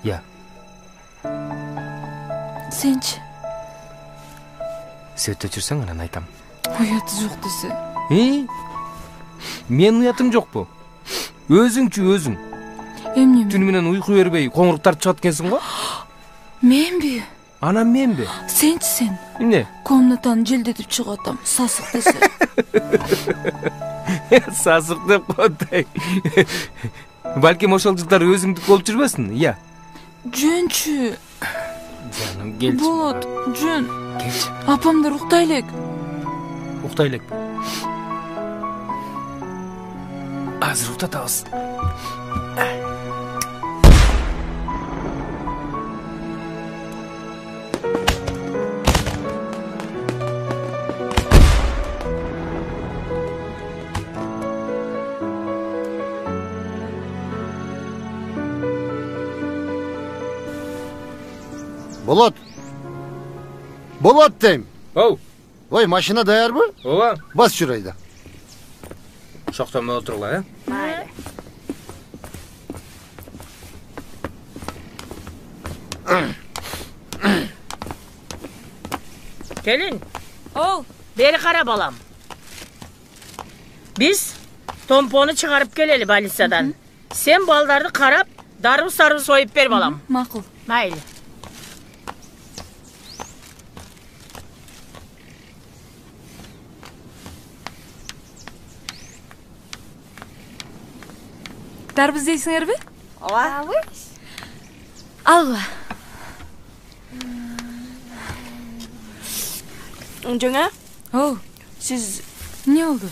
Я.
Сенчи?
Сөйтө жүрсөң анан айтам.
Уяты жок десе.
Мен уятым жокпу? Өзүң.
Эмне?
Түнү менен уйку бербей, коңурук тартып чыгат экенсиң го?
Менби?
Anam menbi?
Sençi sen.
Ne?
Komnatan jelдетип чыгып атам. Сасык десе.
Сасык деп қойдай. Балким ошол жылдар өзүңдүк болуп жүрбөсүн, ия.
Жөнчү.
Жаным, келчи.
Болот, жөн.
Келчи.
Апамдар уктайлык.
Уктайлык. Азыр уктатабыз.
Bolot deyim.
Ow.
Oy, maşina dayar mı?
Ova.
Bas şurayı da.
Şoqtama oturla, ha?
Mayli. Gelin. Beri kara balam. Biz tomponu çıkarıp geleli balisadan. Sen baldarını karap, darı sarı soyup ver balam.
Makul.
Mayli.
Darbiz deysiңерби? Ооба. Алла.
Жаңа?
Оу.
Siz
Ne oldu?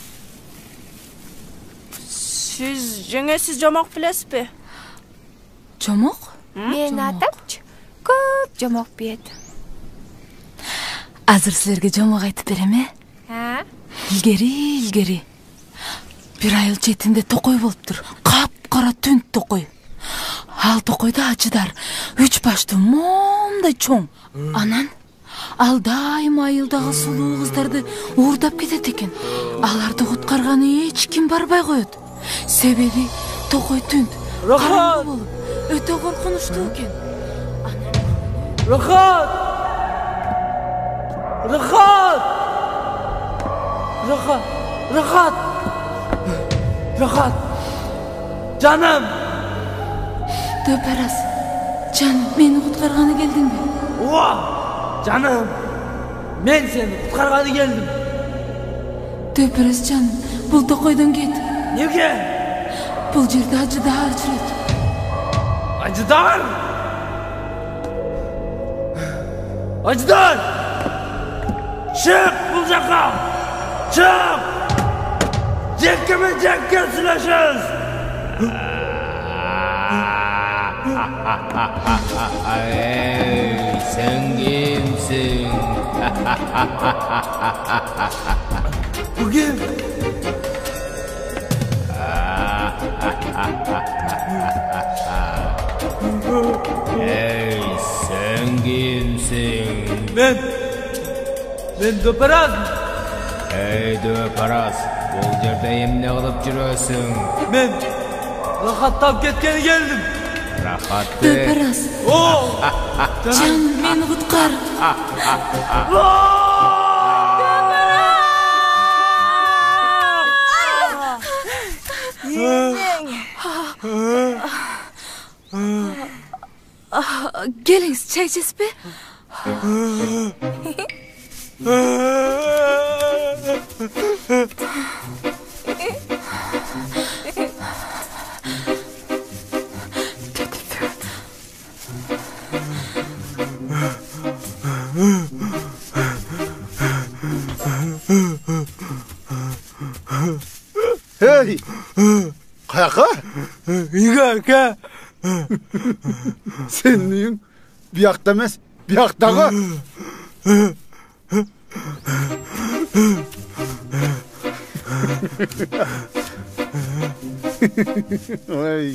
Siz жамок билесизби?
Жомок?
Мен атапчы. Көп жамок бет.
Азыр силерге жомок айтып берем, э?
Ha?
Илгери. Bir ayıl четинде токой болуптур. Кап-кара түн токой. Ал токойдо ачыдар 3 баштуу момдай чоң. Анан ал дайыма айылдагы сулуу кыздарды уурдап кетет экен. Аларды куткарганы эч ким барбай коет. Себеби токой түн караңгы болуп өтө коркунучтуу экен.
Рахат! Canım!
Дөпәрәс, canım, meni куткарганы келдиңби?
Ооба! Canım! Men seni куткарганы келдим.
Дөпәрәс, canım, бул токойдон кет.
Неге?
Бул жерде ажыдар жүрөт.
Acıdar! Acıdar! Çık bu jaka! Çık! Cekke süleşiz!
Ey, sen kimsin?
Bu kim?
Ey, sen kimsin?
Ben Döperaz.
Ey Döperaz, bol yerde emne kılıp жүрөсүң?
Ben rahattap ketkeni geldim.
Rahatты.
Дөпәрәс. Canım, meni kutkar. Geliniz, çay içesizbi?
Hey! Kayaka?
Yıka.
Senin uyun bir yakta emez, bir yaktağı. Ay.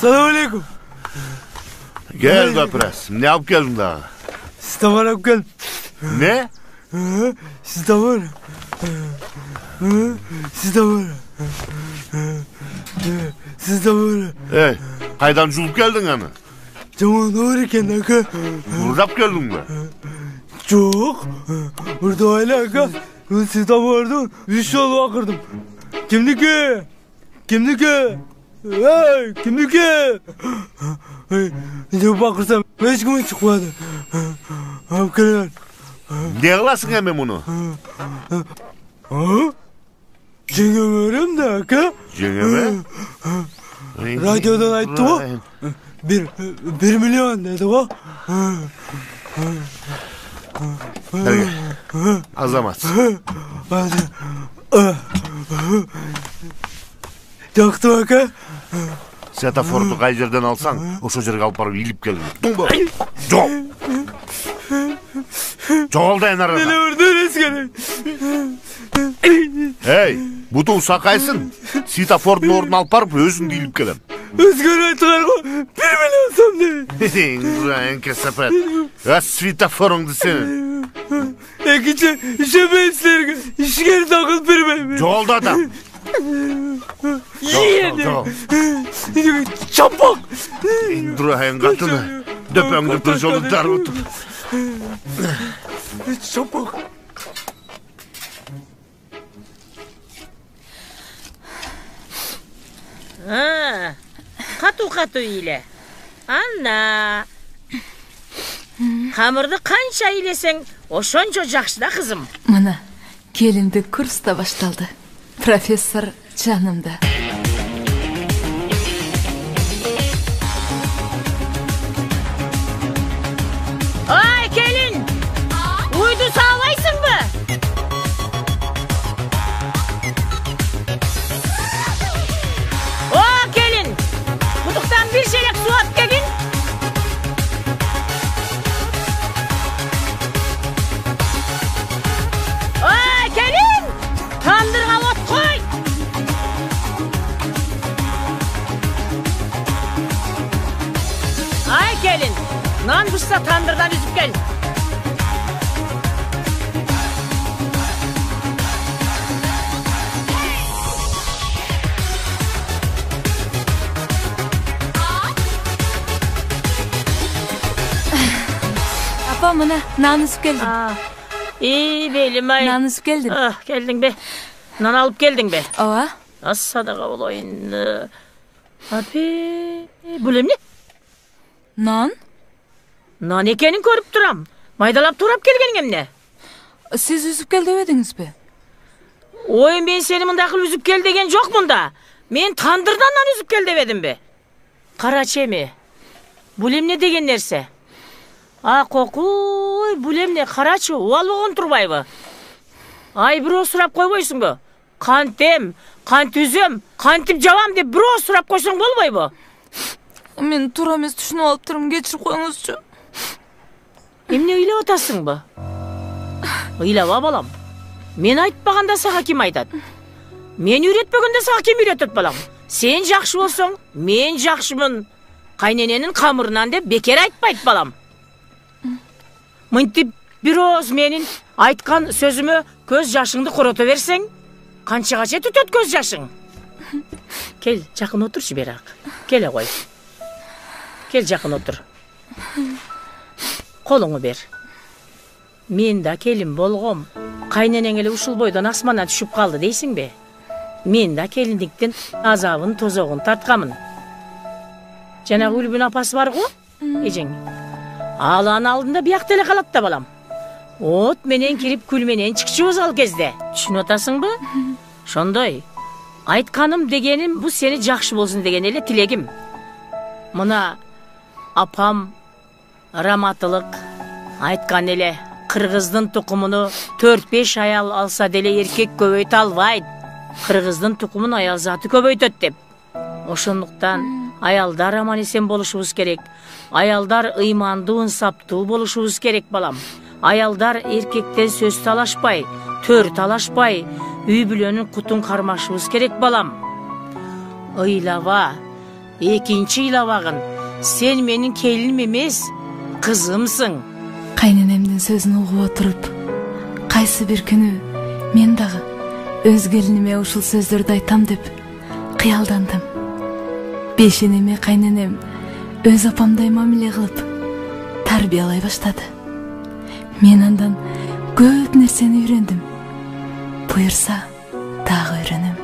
Selamünaleyküm.
Gel Döperaz, ne yapıp geldin daha?
Siz tavan alıp geldim.
Ne?
Siz tavan. Siz de var. Siz de var.
Kaydan julup geldin hani?
Jaman var eken aka.
Buradap geldin mi?
Çok. Burada öyle aka. Siz de vardın. Üç yol bakırdım. Kimdiki? Kimdiki? Hey, kimdiki? Ne bakırsam hiç kimin çıkmadı. Abkeler.
Ne kılasın hemen bunu?
Jengeme öğrem de aka.
Jengeme?
Radyodan ayttı o. 1 milyon dedi o.
Hadi azamat.
Yaktı aka.
Setafordu kay yerden alsan, o şojarı alıp barıp ilip gelin. Dumba. Çok. Çok oldu en arada.
Nene vurdu eskene.
Hey, bu da usakaysın. Setafordu ordu alıp barıp özün de ilip gelin.
Özgür aytılar ko. 1 milyon som de.
Enke sepet. Setaforundu senin.
Ekice işe beslerge. İşgeri takıl bir.
Çok oldu adam.
Yiyene. Çapak.
Durayın katını. Döpen gıtır yolu darbutup.
Çapak.
Katu ile. Anna. Hamırdı kança ilesen oşonca жақсы da kızım.
Mana kelindi kurs da baştaldı. Professor canımda.
Ay kelin. Uydu sağlaysın mı? O kelin. Kutuktan bir şelek su at gelin. Ay kelin. Tandırga ot koy. Ay kelin. Nan pişsa tandırdan üzüp gel.
Apa mana nan üzüp geldim.
İyi belim ay.
Nan üzüp geldim.
Geldin be. Nan alıp geldin be.
Ova.
Az sadaqa olayın. Abi, bölüm ne?
Nan?
Nan ekenin körüp duram. Maydalap turap kelgenin emne.
Siz üzüp gel demediniz be.
Oyun ben seni mındakıl üzüp gel degen yok munda. Men tandırdan nan üzüp gel demedim be. Karaçe mi? Bölüm ne degen nerse? Kokuy, bölüm ne? Karaçı, oval boğun turbayı. Ay bir o surap koyboysun bu. Kantem, kant üzüm, kantip javam de bir o surap koysun bolboy bu.
Men turam es düşünüp alıp turum, geçir koyuңuzчу.
Emne öyle otasın bu? Ыйлаба балам. Мен айтпағанда саға ким айтат? Мен үйретпегенде саға ким үйретет балам? Сен жақшы болсаң, мен жақшымын. Қайнененің қамырынан деп бекер айтпайт балам. Мынтип bir oz менің айтқан сөзімі көз жашыңды құрата берсең, қаншағаша түтет көз жашың. Кел, жақын отыршы берақ. Келе қой. Кел жақын отыр. Қолыңы бер. Мен да келін болғым. Қайненең еле ушул бойдан асманнан түшүп қалды дейсің бе? Мен да келіндіктен азабын тозоғын тартқамын. Жанағы Үлбін апасы бар ғой? Ежең. Алан алдында бияқ теле қалат да балам. От менен кирип күл менен чыкчыбыз ал кезде. Түшүнүп атасың бы? Шондой. Айтканым дегеним бу сени жакшы болсун деген эле тилегим. Мына апам раматылык айткан эле. Кыргыздын тукумуну 4-5 аял алса деле эркек көбөйтө албайт. Кыргыздын тукумун аял заты көбөйтөт деп. Ошондуктан аялдар аман эсен болушубуз керек. Аялдар ыймандуу, ынсаптуу болушубуз керек балам. Аялдар эркектен сөз талашпай, төр талашпай, үй бүлөнүн кутун кармашыбыз керек балам. Ыйлаба, экинчи ыйлабагын, сен менин келиним эмес, кызымсың.
Кайненемдин сөзүн угуп отуруп, кайсы бир күнү мен дагы өз келиниме ушул сөздөрдү айтам деп кыялдандым. Бешенеме кайненем өз апамдай мамиле кылып тарбиялай баштады. Мен андан көп нерсени үйрөндүм. Буйрса дагы үйрөнөм.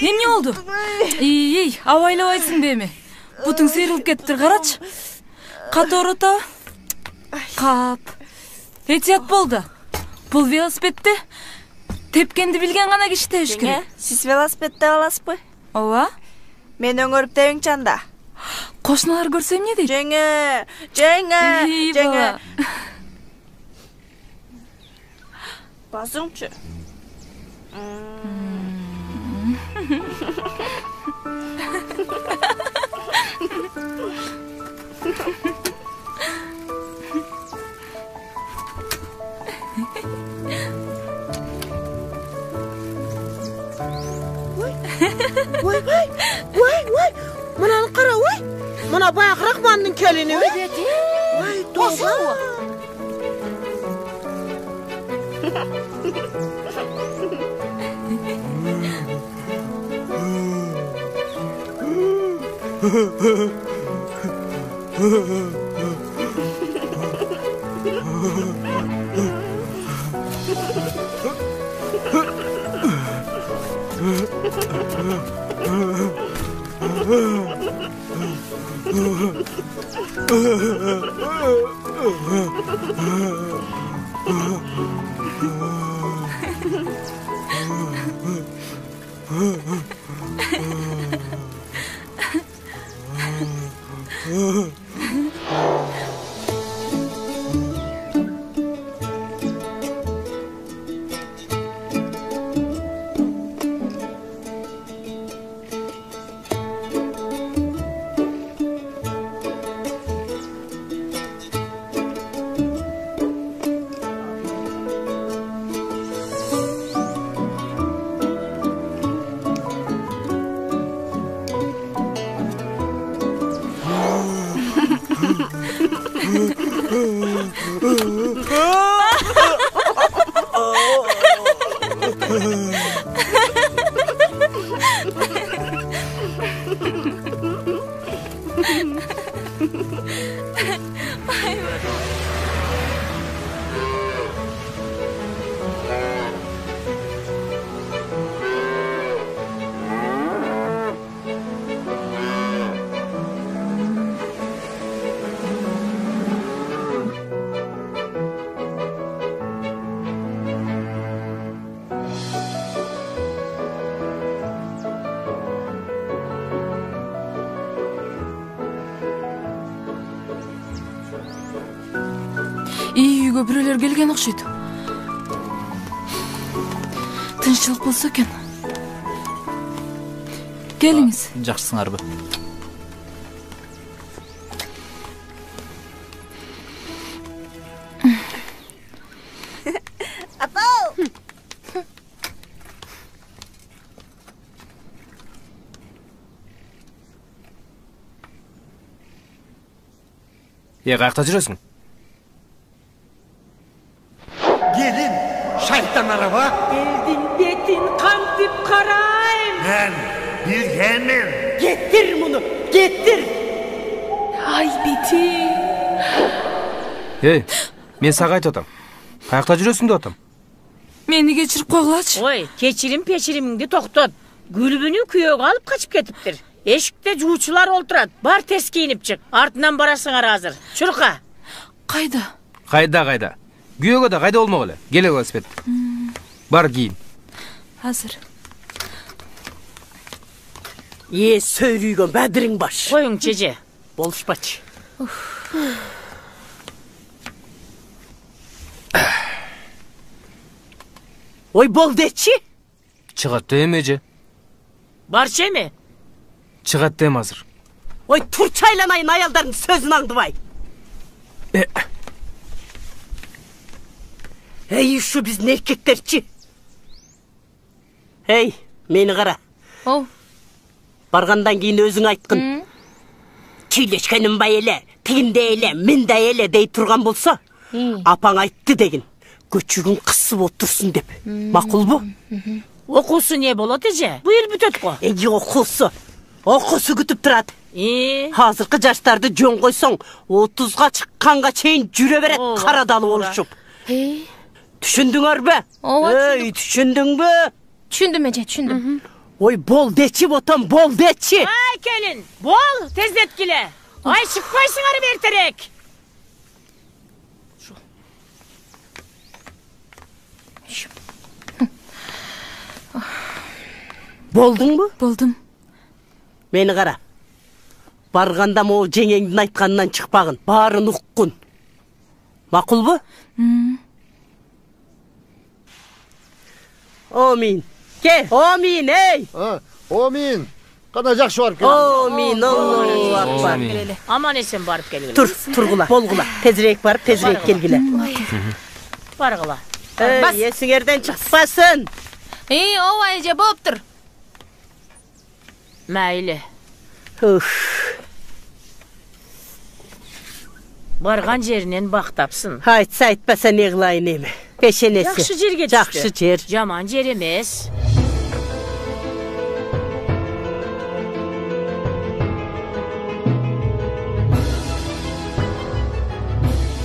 Эмне болду? Ей, абайлабайсың беми. Бутуң сейрилип кетиптир, карачы. Катор ата. Кап. Этият болду. Бул велосипедти тепкенди билген гана киши тебиш керек.
Сиз велосипедте аласызбы?
Ооба.
Мен өңөрүп тебиң чанда.
Кошуналар көрсө эмне дейт?
Жеңе. Басыңчы.
Vay. Mınanı qara, vay. Mına bayaq Rahmanның kelini, vay. Vay, toza.
Үйгө бирөөлөр келген окшойт. Тынччылык болсо экен. Келиңиз.
Жакшысыңарбы?
Каякта жүрөсүң?
Gelin, şeytan araba.
Geldin betin kantip karayım.
Ben bilgenim.
Getir bunu, getir. Ay beti.
Мен сага айтып атам. Каякта жүрөсүң деп атам.
Мени кечирип койгулачы.
Ой, печиримиңди токтот. Гүлбүнү күйөөгө алып качып кетиптир. Эшикте жуучулар олтурат. Бар тез кийинип чык. Артынан барасыңар азыр. Чурка.
Кайда?
Кайда? Күйөөгө да кайда болмок эле. Келе велосипед. Бар кийин.
Азыр.
Сөйлүйгөн бадырың баш. Коюң чеже. Болушпачы. Ой, бол дечи.
Чыгат эме же.
Барчы эме?
Чыгат эми азыр.
Ой, турчайланайын аялдардың сөзін аңдыбай. Ей, şu біздің еркектерчі. Ей, мені қара. Барғандан кейін өзің айтқын. Түйлешкенім бай еле, тигінде еле, мен де еле дей тұрған болса, апаң айтты деген. Көчігін қысып отырсын деп. Мақұл бұ?
Оқусы не болады же? Bu ел бүтет қо.
Оқусы. Оқусы күтіп тұрады. Hazırkı жаштарды жөн қойсаң, 30-ға шыққанға чейін жүре берет қарадалы олышып. Түшіндің бе? Ей, түшіндің бе?
Түшіндім әже, түшіндім.
Ой, бол дечи ботам, бол дечи.
Ай, келін, бол, тездет келе. Ай, шықпайсың ары бертерек.
Болдың бу?
Болдым.
Мені қара. Барғанда ол жеңеңдің айтқанынан шықпағын, барын ұққын. Мақұл бу? Омин. Кел, омин, ей!
Омин. Қана жақшы барып кел.
Омин, Аллаху акбар.
Аман есен барып келгіле.
Тұрғыла, болғыла. Тезірек барып, тезірек келгіле.
Барғыла.
Есіңерден шықпасын.
Ова әже, болып тұр.
Мәйлі. Барған жерінен бақтапсың.
Айтса айтпаса не қылайын еме. Пешенесі.
Жақшы жерге түсті.
Жақшы жер.
Жаман жер емес.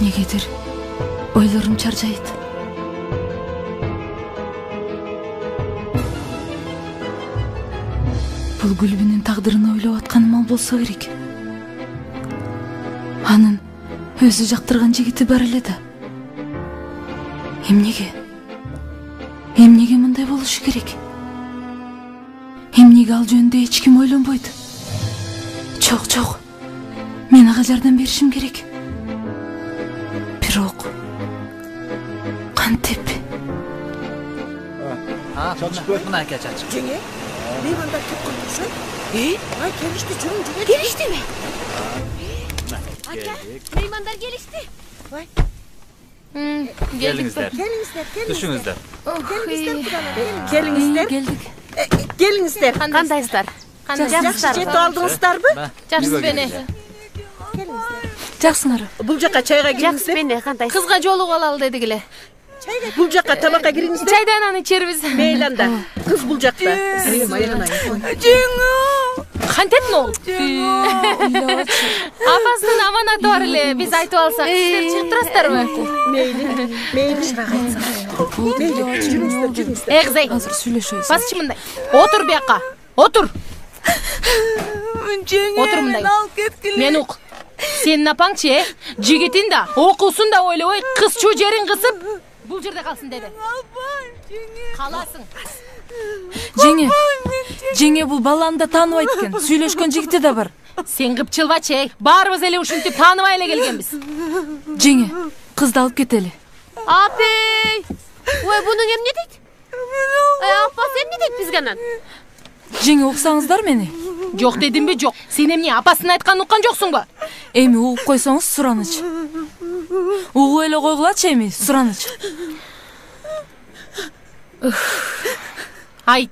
Негедір ойларым чаржайды. Бұл Гүлбенің тағдырын ойлап атқаным ал болса керек. Анын өзі жақтырған жігіті бар эле да. Эмнеге мындай болушу керек? Эмнеге ал жөнүндө эч ким ойлонбойт? Жок. Мен ага жардам беришим керек. Бирок кантип?
Мына әке чачы.
Жеңе, меймандар кеп қалдыршы. Ай, келішті, жүрің. Келішті ме?
Ака, меймандар келішті.
Келіңіздер. Түшіңіздер.
Келіңіздер.
Қандайсыздар?
Жақсы жеті алдыңыздар бі?
Жақсы бені.
Жақсыңар.
Бұл жаққа чайға келіңіздер.
Жақсы бені, қандайсыз? Қызға жолу қалалы дедігілі.
Бұл жаққа тамаққа келіңіздер.
Чайдан аны içerбиз.
Мейланда. Қыз бұл жақта.
Жеңу. Қантетін ол? Апасының аманаты бар еле, біз айтып алсақ, сіздер шығып тұрасыздар ма?
Мейлі шырақ айтсақ. Жүріңіздер.
Эгзей, басшы мындай. Отыр бияққа, отыр. Отыр мындай. Мен уқ. Сенің апаң че, жігітін да, оқусын да ойлай, қыз чу жерін қысып, бұл жерде қалсын деді. Қаласың.
Жеңе бұл баланы да танып айткен, сөйлешкен жігіті да бар.
Сен қыпчылба чей, барбыз әлі үшінтіп танымай әлі келгенбіз.
Жеңе, қызды алып кетелі.
Апей! Ой, бұның ем не дейді? Апас ем не дейді бізганан?
Жеңе, оқсаңыздар мені?
Жоқ дедім бе, жоқ. Сен емне апасын айтқан ұққан жоқсың ба?
Эми уғып қойсаңыз сұраныч. Уғы әлі қойғылатшы эми, сұраныч.
Айт.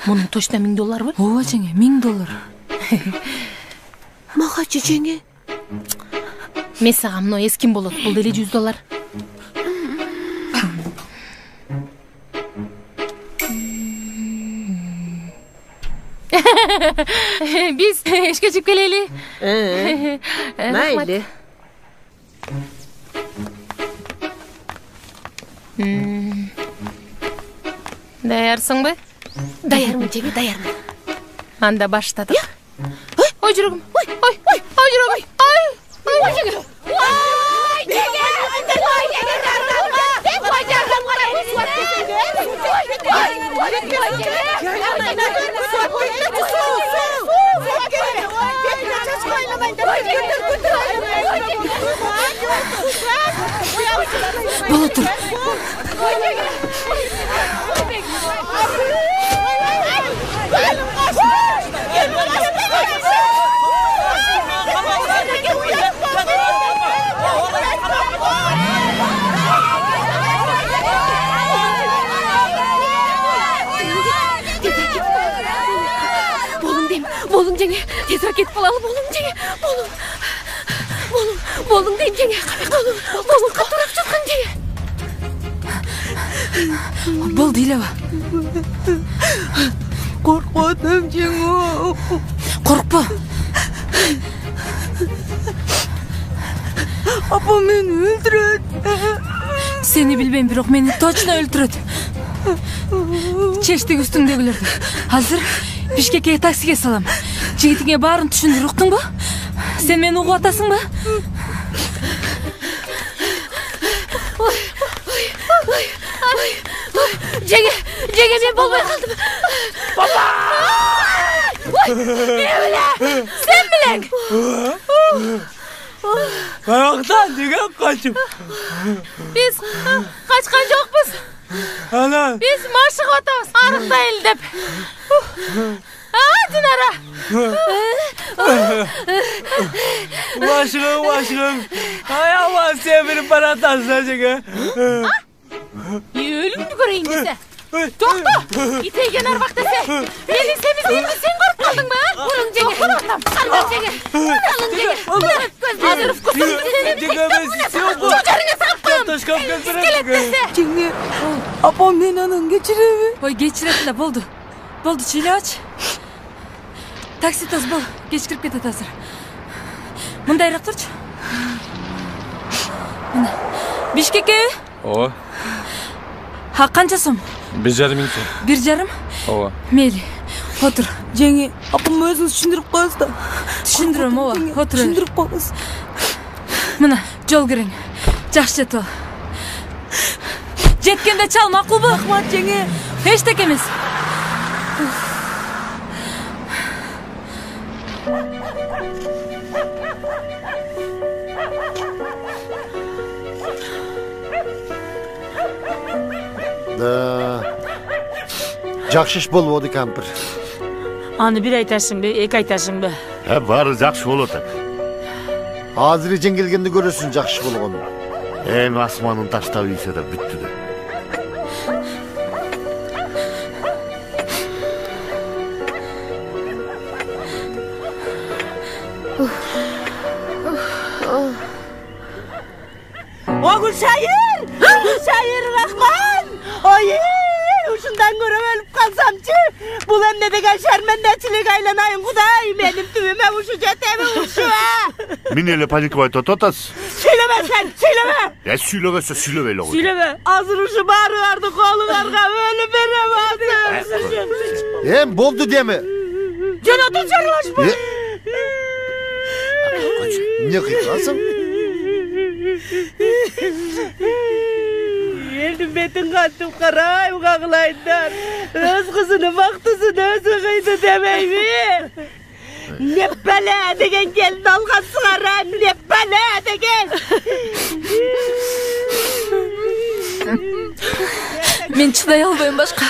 Мұның точно $1000 ба?
Ова жеңе, $1000.
Мағачы жеңе. Мен саған мынау ескім болады, бұл деле $100. Biz eşke çıkıp geleli.
Neyli?
Dayarsın mı?
Dayarım Cemil, dayarım.
Anda başladık. Oy жүрегім. Ой, жүрегім. Ой, жүрегім. Ой,
Бола тұр.
Болың жеңе, тезірек кетіп қалалы, болың жеңе, болың дейм жеңе, болың қатырақ жатқан жеңе.
Болды, Илева.
Қорқпадым жеңе.
Қорқпа.
Апам мені өлтіреді.
Seni bilmem, бірақ meni точно өлтіреді. Чештік үстіңдегілерді. Hazır Бишкекке таксиге салам. Жігітіңе барын түшіндір, ұқтың ба? Сен мені ұғу атасың ба?
Жеңе, мен болмай қалдым.
Баба!
Еміле, сен білең.
Аяқтан деген қачым.
Biz kaçkan жоқпыз.
Ana.
Biz машық отамыз, арықта елдеп. Динара.
Başığım. Ayağıma sen beni paratazla жеңе.
Өлімді көрейін десе. Тоқта, итейген арбақ десе. Мені семіздейді, сен көріп қалдың ба? Болың жеңе, қарғатам, жеңе. Болың жеңе, азырып күсін
Жеңе, апам мен анан кечиреби?
Ой, кечиретила, болды. Болды, чиле ач. Такси тоз бол, кечкирип кетет азыр. Мындайраак турчу. Мына, Бишкекке?
Ооба.
Қанша сом?
1,5 мың сом.
1,5?
Ооба.
Мейлі, отыр.
Жеңе, апам өзіңіз түшіндіріп қойыңыз да.
Түшіндірем, ооба, отыр.
Түшіндіріп қойыңыз.
Мына, жол керең. Жақсы жетіп ал. Жеткенде чал, мақұл бұл?
Рахмат, жеңе.
Ештек емес.
Жақшы іш болып оды кәмпір.
Аны бір айтасың бе, екі айтасың бе?
Бары жақшы болып отыр.
Азыр ежен келгенді көресің жақшы болған.
Асманын таштап исе де бүтті де.
Gülşahir Rahman! Oy! Uşundan görüp ölüp kalsamçı. Bu hem ne degen şermendeçilik aylanayın Kuday. Benim tüvüme uşu jeteme uşu ha.
Minele panikavay tototas.
Söyleme sen, söyleme.
Ya söyleme, söyleme.
Söyleme. Azır uşu bağrı vardı kolu karga. Ölü veremezdim.
Boldu diye mi?
Can atın sarılaşma.
Ne kıyıklasın?
Eldim betin kattım karay bu kakılayından. Öz kızını baktısını özü kıydı demeymi. Ne bela degen gelin algan sıgaran. Ne bela degen.
Men çıday albayım başka.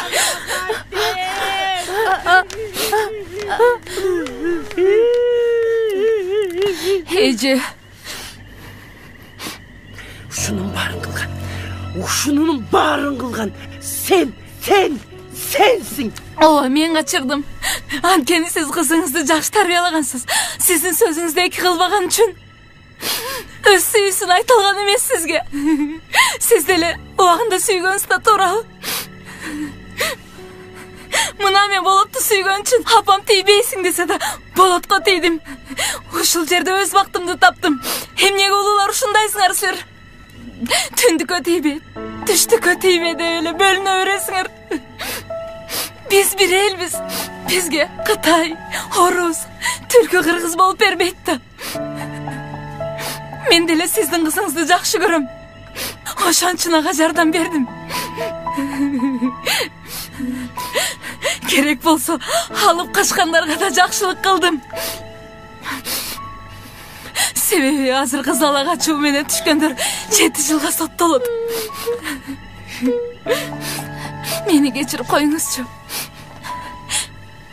Ece.
Uşunun barın kılgan. Uşunun barın kılgan. Sensin.
Ооба, мен качырдым. Анткени сиз кызыңызды жакшы тарбиялагансыз. Сиздин сөзүңүздү эки кылбаган үчүн. Өз сүйүүсүн айта алган эмес сизге. Сиз деле убагында сүйгөнсүз да туурабы? Мына мен Болотту сүйгөн үчүн апам тийбейсиң десе да Болотко тийдим. Ушул жерде өз бактымды таптым. Эмнеге улуулар ушундайсыңар силер? Түндүккө тийбей, түштүккө тийбей деп эле бөлүнө бересиңер. Биз бир элбиз. Бизге Кытай, Орус, Түркү, Кыргыз болуп бербейт да. Мен деле сиздин кызыңызды жакшы көрөм. Ошон үчүн ага жардам бердим. Керек болсо, алып качкандарга да жакшылык кылдым. Себеби азыр кыз ала качуу менен түшкөндөр 7 жылга соттолот. Мени кечирип коюңузчу.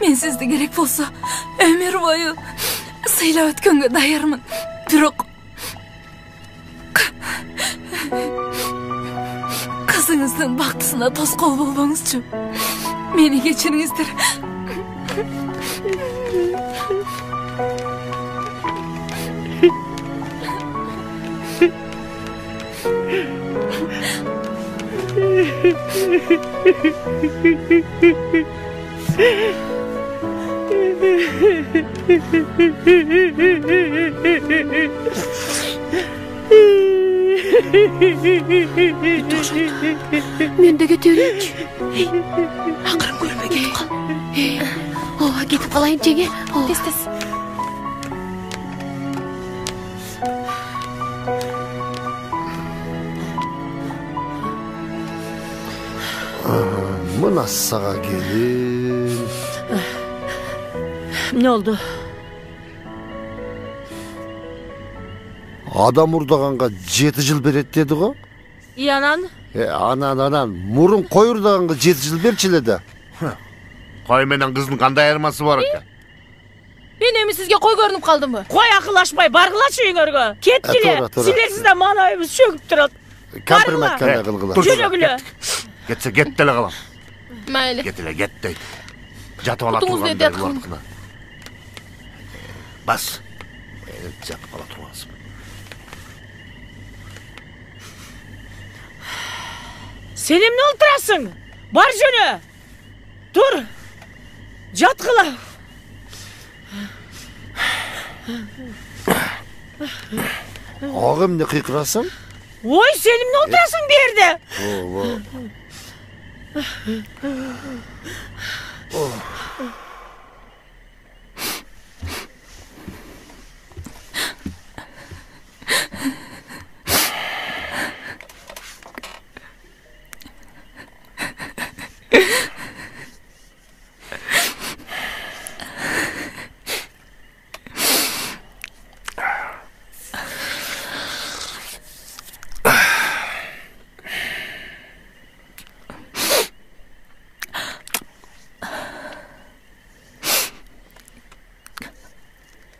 Мен сизди керек болсо өмүр бою сыйлап өткөнгө даярмын. Бирок кызыңыздын бактысына тоскоол болбоңузчу. Мени кечириңиздер.
Men de ketereyinchi. Akırın görme ketip kal. Ova ketip kalayım jenge. Tez.
Mına sağa gelin.
Ne oldu?
Adam urdağanға 7 жыл берет деді ғой.
İyi anan.
Anan. Murun koy urdağanға 7 жыл берчиледі.
Koy menen kızın kандай ayırması var ekan?
Ben emi sizge koy görünüp kaldım mı?
Koy akıllaşmay, bargılaş uyuңөрgө. Ketçile. Silersiz de manayımız çöküp durat.
Komprimat kanda kılgılar.
Güle.
Getse get dele kalam.
Mayli.
Get deydi. Jatıp ala
Kutunuz
turgan
deydi atqın.
Bas. Jatıp ala turgansın.
Selim ne oturasın? Bar jönü. Dur. Jatkıla.
Ağım ne kıykırasın?
Oy Selim ne oturasın bir yerde?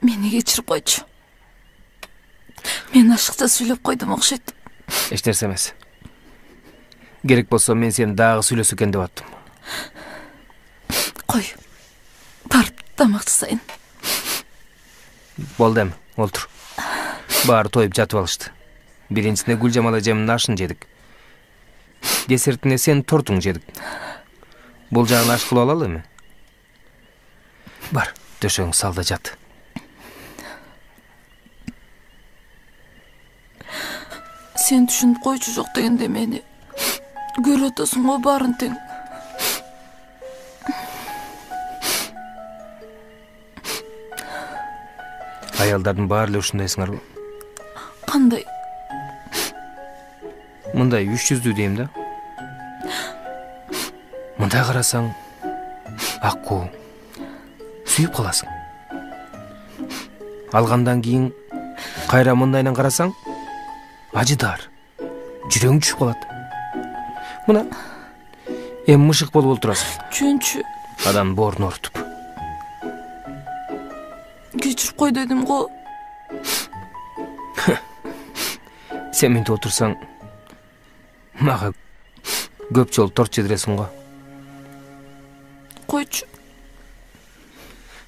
Meni geçirip koyчу. Men aşıkça söylep koydum okşayt.
Eç nerse emes. Gerek bolsa men seni dagы сүйлөсөкөн деп attım.
Koy. Barıp tamak sayın.
Boldu эми, oltur. Баары тоюп жатып алышты. Биринчисине Гүлжамал эжемдин ашын жедик. Десертине сен тортуң жедик. Бул жагын аш кылып алалы эми. Бар, төшөгүң сал да жат.
Sen düşünüp koyчу жок дегенде мени көрүп атасың го барын тең.
Аялдардын баары эле ушундайсыңарбы?
Кандай?
Мындай 300 дейм да. Мындай карасаң, аккуу сүйүп каласың. Алгандан кийин кайра мындайдан карасаң, ажыдар, жүрөң түшүп калат. Мына эми мышык болуп отурасың.
Чөнчү.
Адам боорун ортуп.
Кечирип кой дедим го.
Сен мынтип отурсаң, мага көп жолу торт жедиресиң го.
Койчу.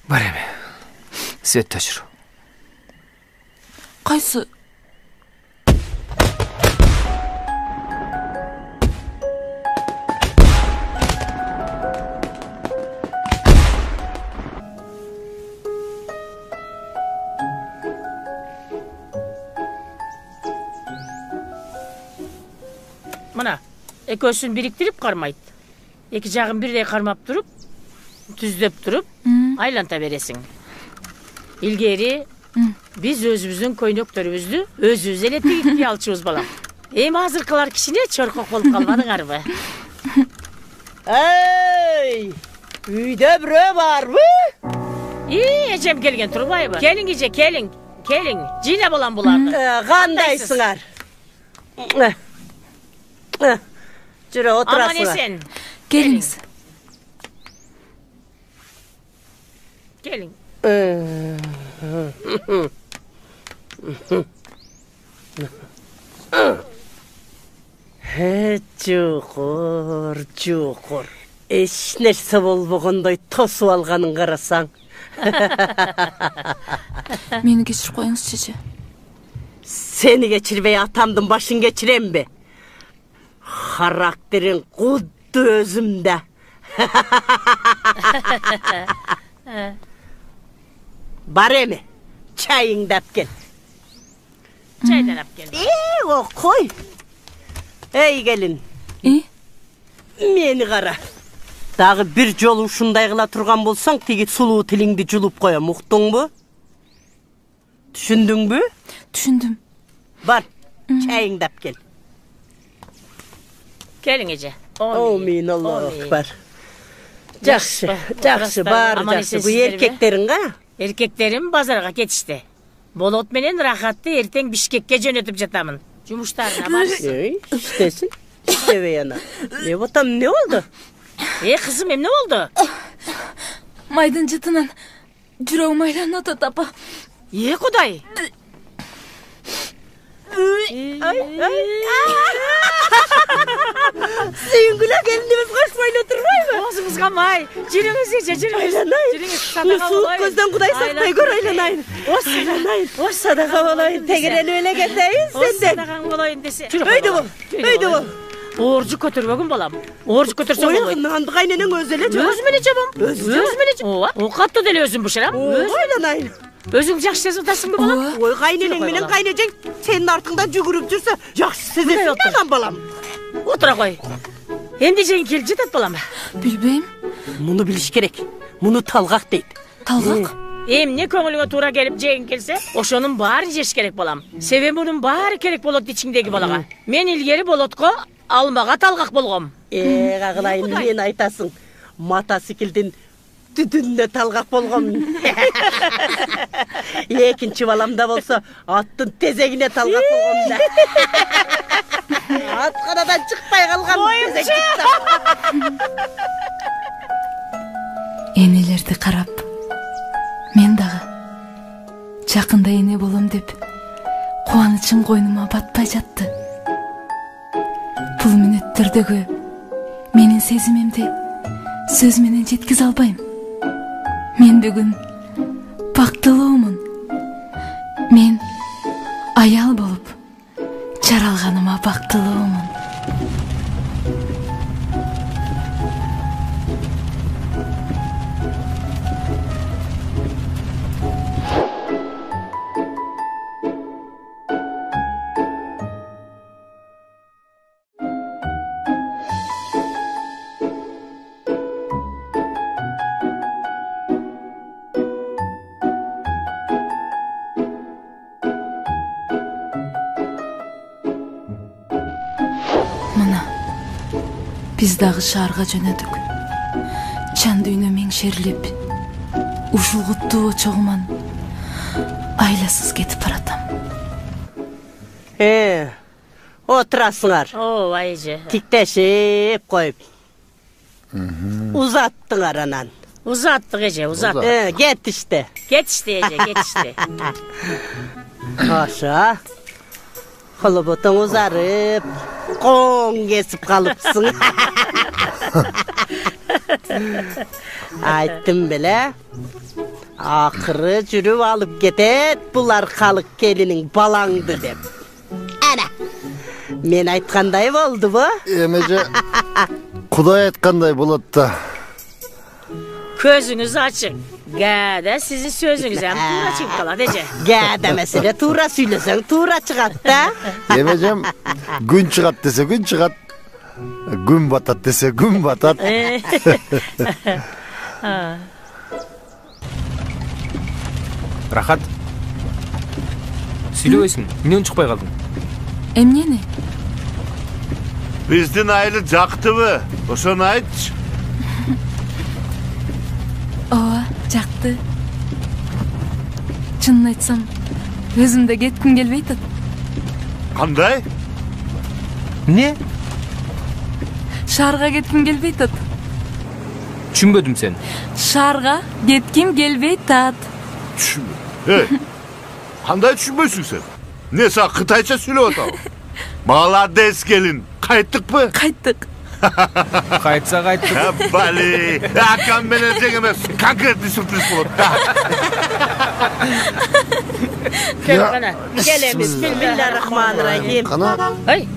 Бар эми. Свет өчүр.
Кайсы?
Мына, экөөсүн бириктирип кармайт. Эки жагын бирдей кармап туруп, түздөп туруп, айланта бересиң. Илгери биз өзүбүздүн көйнөктөрүбүздү өзүбүз эле тигип алчубуз балам. Эми азыркылар кичине чоркок болуп калбадыңарбы? Эй! Үйдө бирөө барбы? Эжем келген турбайбы? Келиң эже, келиң. Жыйна балам буларды.
Кандайсыңар? Жүрө отурасыңар.
Аман эсен.
Келиңиз.
Келиң.
Чукур. Эч нерсе болбогондой тосуп алганын карасаң.
Мени кечирип коюңуз чече.
Сени кечирбей атамдын башын кечиремби?
Karakterin kuddu özümde. Bar emi, çayın dap gel.
Çaydan ap gel.
O koy. Ey gelin. Meni kara. Dağı bir jol uşunday kıla turgan bolsaң, tegi sulu tilingdi julup koyam, uktun bu? Düşündün mü?
Düşündüm.
Bar, çayın dap gel.
Gelin Ece.
Amin, Allahu akbar. Жақсы, бар, жақсы. Bu erkeklerin ha?
Erkeklerim bazarga ketişti. Bolot menen rahatты ертең Бишкекке жөнөтүп жатамын. Жумуштарына бар.
İştesin. İşteve yana. Ne batam, ne oldu?
Kızım, ne oldu?
Maydın jıtынан жүрөгүм айланып атат, апа.
Кудай.
Süngüle kendimiz kaçmayla oturmayı mı?
Ağzımız kalmay. Cürümüz iyice, cürümüz.
Aylanayın. Soğuk gözden kuday saklay gör aylanayın. Aylanayın. O sadaka olayın. Tegireli öyle geldeyiz senden.
O sadaka olayın dese.
Öydü bu. Öydü bu.
Orucu götürmegin balam. Orucu götürsem olayın.
Oyandı kaynenen özele.
Özmene cabam. Özmene cabam. O katlı deli özüm bu şaram.
Aylanayın.
Özün жақсы сөз ұтасың ба балам?
Ой, қайненең менен қайнежең сенің артыңдан жүгіріп жүрсе, жақсы сезесің маған балам.
Отыра қой. Енді жең келіп жетеді балам.
Білбейм.
Мұны біліш керек. Мұны талғақ дейді.
Талғақ?
Эмне көңіліңе тура келіп жең келсе, ошонун баарын жеш керек балам. Себебі мұның баары керек болот ичиңдеги балаға. Мен илгери болотко алмаға талғақ болгом.
Қағылайын, мен айтасың. Мотоциклден түтүнде талғақ болғам. Екінші баламда болса, аттың тезегіне талғақ болғам да. Атқанадан шықпай қалған тезек шықса.
Енелерді қарап, мен дағы жақында ене болам деп, қуанычым қойныма батпай жатты. Бұл мүнөттөрдөгү менин сезимимди сөз менен жеткизе албайм. Мен бүгін бактылуумун. Мен аял болуп жаралганыма бактылуумун. Biz дағы шаарга жөнөдүк. Чан дүйнө меңшерилип, ушул куттуу чогуман айласыз кетип баратам.
Отурасыңар.
Айжы.
Тиктешип коюп. Узаттыңар анан.
Узаттык Эже, узаттык.
Кетишти.
Кетишти Эже, кетишти.
Аша. Холоботоң узарып, коң кесип калыпсың. Айттым беле. Акыры жүрүп алып кетет булар калык келинин балаңды деп. Ана. Мен айткандай болду бу?
Эмеже Кудай айткандай болот да.
Көзүңүз ачык. Гәдә сіздің сөзіңіз тура чыгып калат Эже.
Гәдә мәселе тура сүйлөсөң тура чыгат да.
Эмежем күн чыгат десе күн чыгат. Күн батат десе күн батат.
Рахат. Сүйлөбөйсүң. Эмнен чыкпай калдың?
Эмнени?
Биздин айыл жактыбы? Ошону айтчы.
Ооба, жакты. Чынын айтсам, өзүм да кетким келбей атат.
Кандай?
Не?
Шаарга кетким келбей атат.
Түшүнбөдүм сен.
Шаарга кетким келбей атат.
Кандай түшүнбөйсүң сен? Не сага кытайча сүйлөп атабы? Молодец келин. Кайттыкпы?
Кайттык.
Кайтса кайттык.
Бали. Акам менен тең эмес. Конкретный сюрприз болот.
Кел кана. Келебиз. Бисмиллахиррахманиррахим.
Кана.
Ай.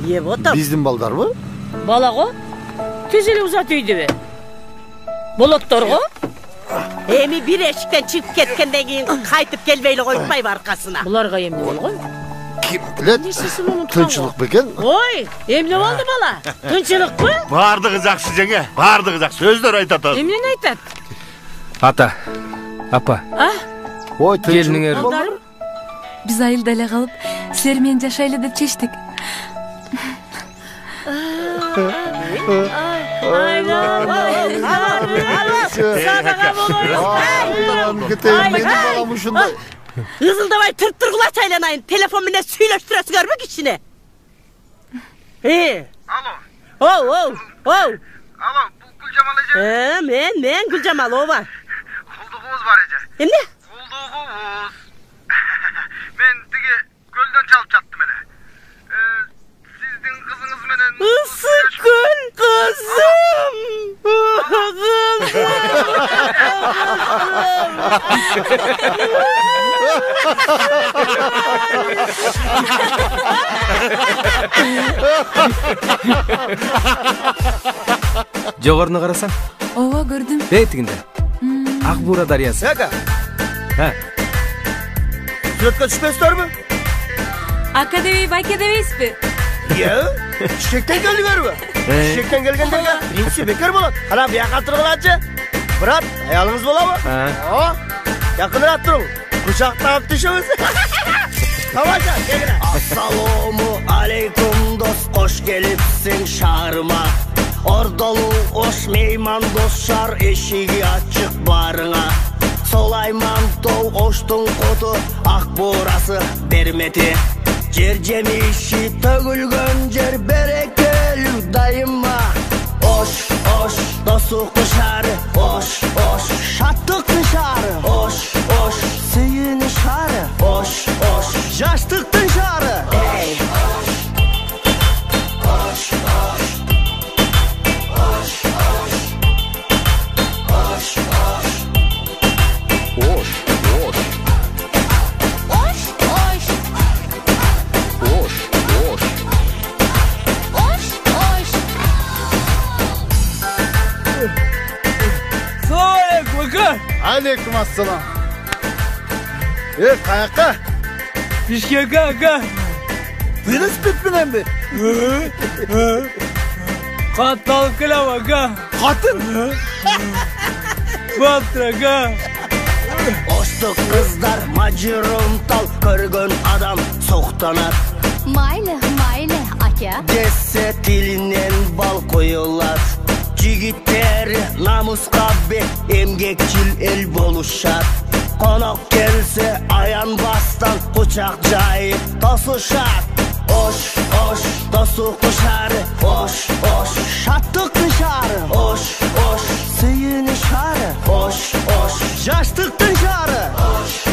Еп отам.
Биздин балдар мı?
Бала го? Тезеле узат үйдүбү. Болоттор го? Эми бир эшиктен чыгып кеткенден кийин кайтып келбей эле койпайбы аркасына.
Буларга эмне болгон?
Kim bilet? Тынчылык бекен?
Ой, эмне болду бала? Тынчылыкпы?
Бардыгы жакшы жеңе, бардыгы жакшы. Сөздөр айтат.
Эмнени айтат?
Ата, апа.
Ой,
келиңер.
Биз айылда эле калып, силер менен жашайлы деп чечтик.
Ызылдабай тыртыргылач айланайын. Телефон менен сүйлөштүрөсүңөрбү кишине?
Алло.
Оу.
Алло, бул Гүлжамал эже?
Мен Гүлжамал, ооба.
Колдугубуз бар эже.
Эмне?
Колдугубуз. Мен тиги көлдөн чалып жаттым эле. Сиздин кызыңыз менен
Ысыкүл кызым.
Жогоруна карасаң?
Ооба, көрдүм.
Тигинде. Ак Бура дарыясы.
Ага.
Сүрөткө түшпөстөрбү?
Ака дебей, байке дебейсизби?
Шектен келдиңерби? Шектен келгендерге принцип бекер болот. Кана бияка тургулачы. Брат, аялыңыз болобу? Якыныраак туруң. Кучактап түшөбүз. Тамаша, келгиле. Ассалому алейкум дос, кош келипсиң шаарыма. Ордолу ош мейман дос-шаар, эшиги ачык барыңа. Солайман тоо оштун коту, ак буурасы бермети. Жер жемиши төгүлгөн жер берекелүү дайыма. Ош, досуктун шаары. Ош, шаттыктын шаары. Ош, сүйүүнүн шаары. Ош, жаштыктын шаары.
Aleyküm assalam. Kayakka?
Bişkek'e aka.
Deniz bitmeden mi?
Kattal kılam aka.
Katın?
Battır aka.
Oştuk kızlar macırım tal, körgön adam soğuktanat.
Maylı aka.
Desse tilinden bal koyular. Jigitler namuska be emgekçil el boluşar. Konak gelse ayan bastan kucak jayıp tosuşar. Oş, tosuklu şarı. Oş, şattıktın şarı. Oş, suyunu şarı. Oş, jaştıktın şarı. Oş.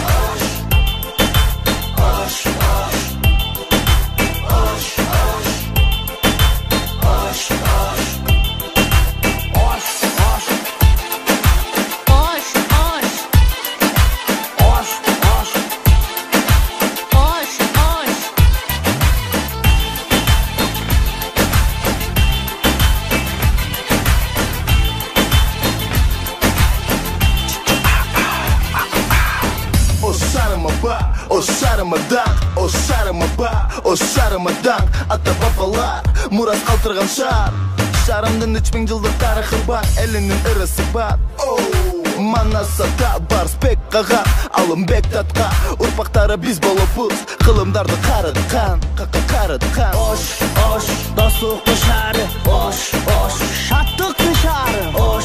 Osaramadan ata babalar murat kалтырган шаар. Шаарымдын 3000 жылдык тарыхы бар, элинин ырысы бар. Манасата бар спек кага, алымбек татка. Урпактары биз болопуз, кылымдарды карыткан. Ош, досуктун шаары. Ош, шаттыктын шаары. Ош,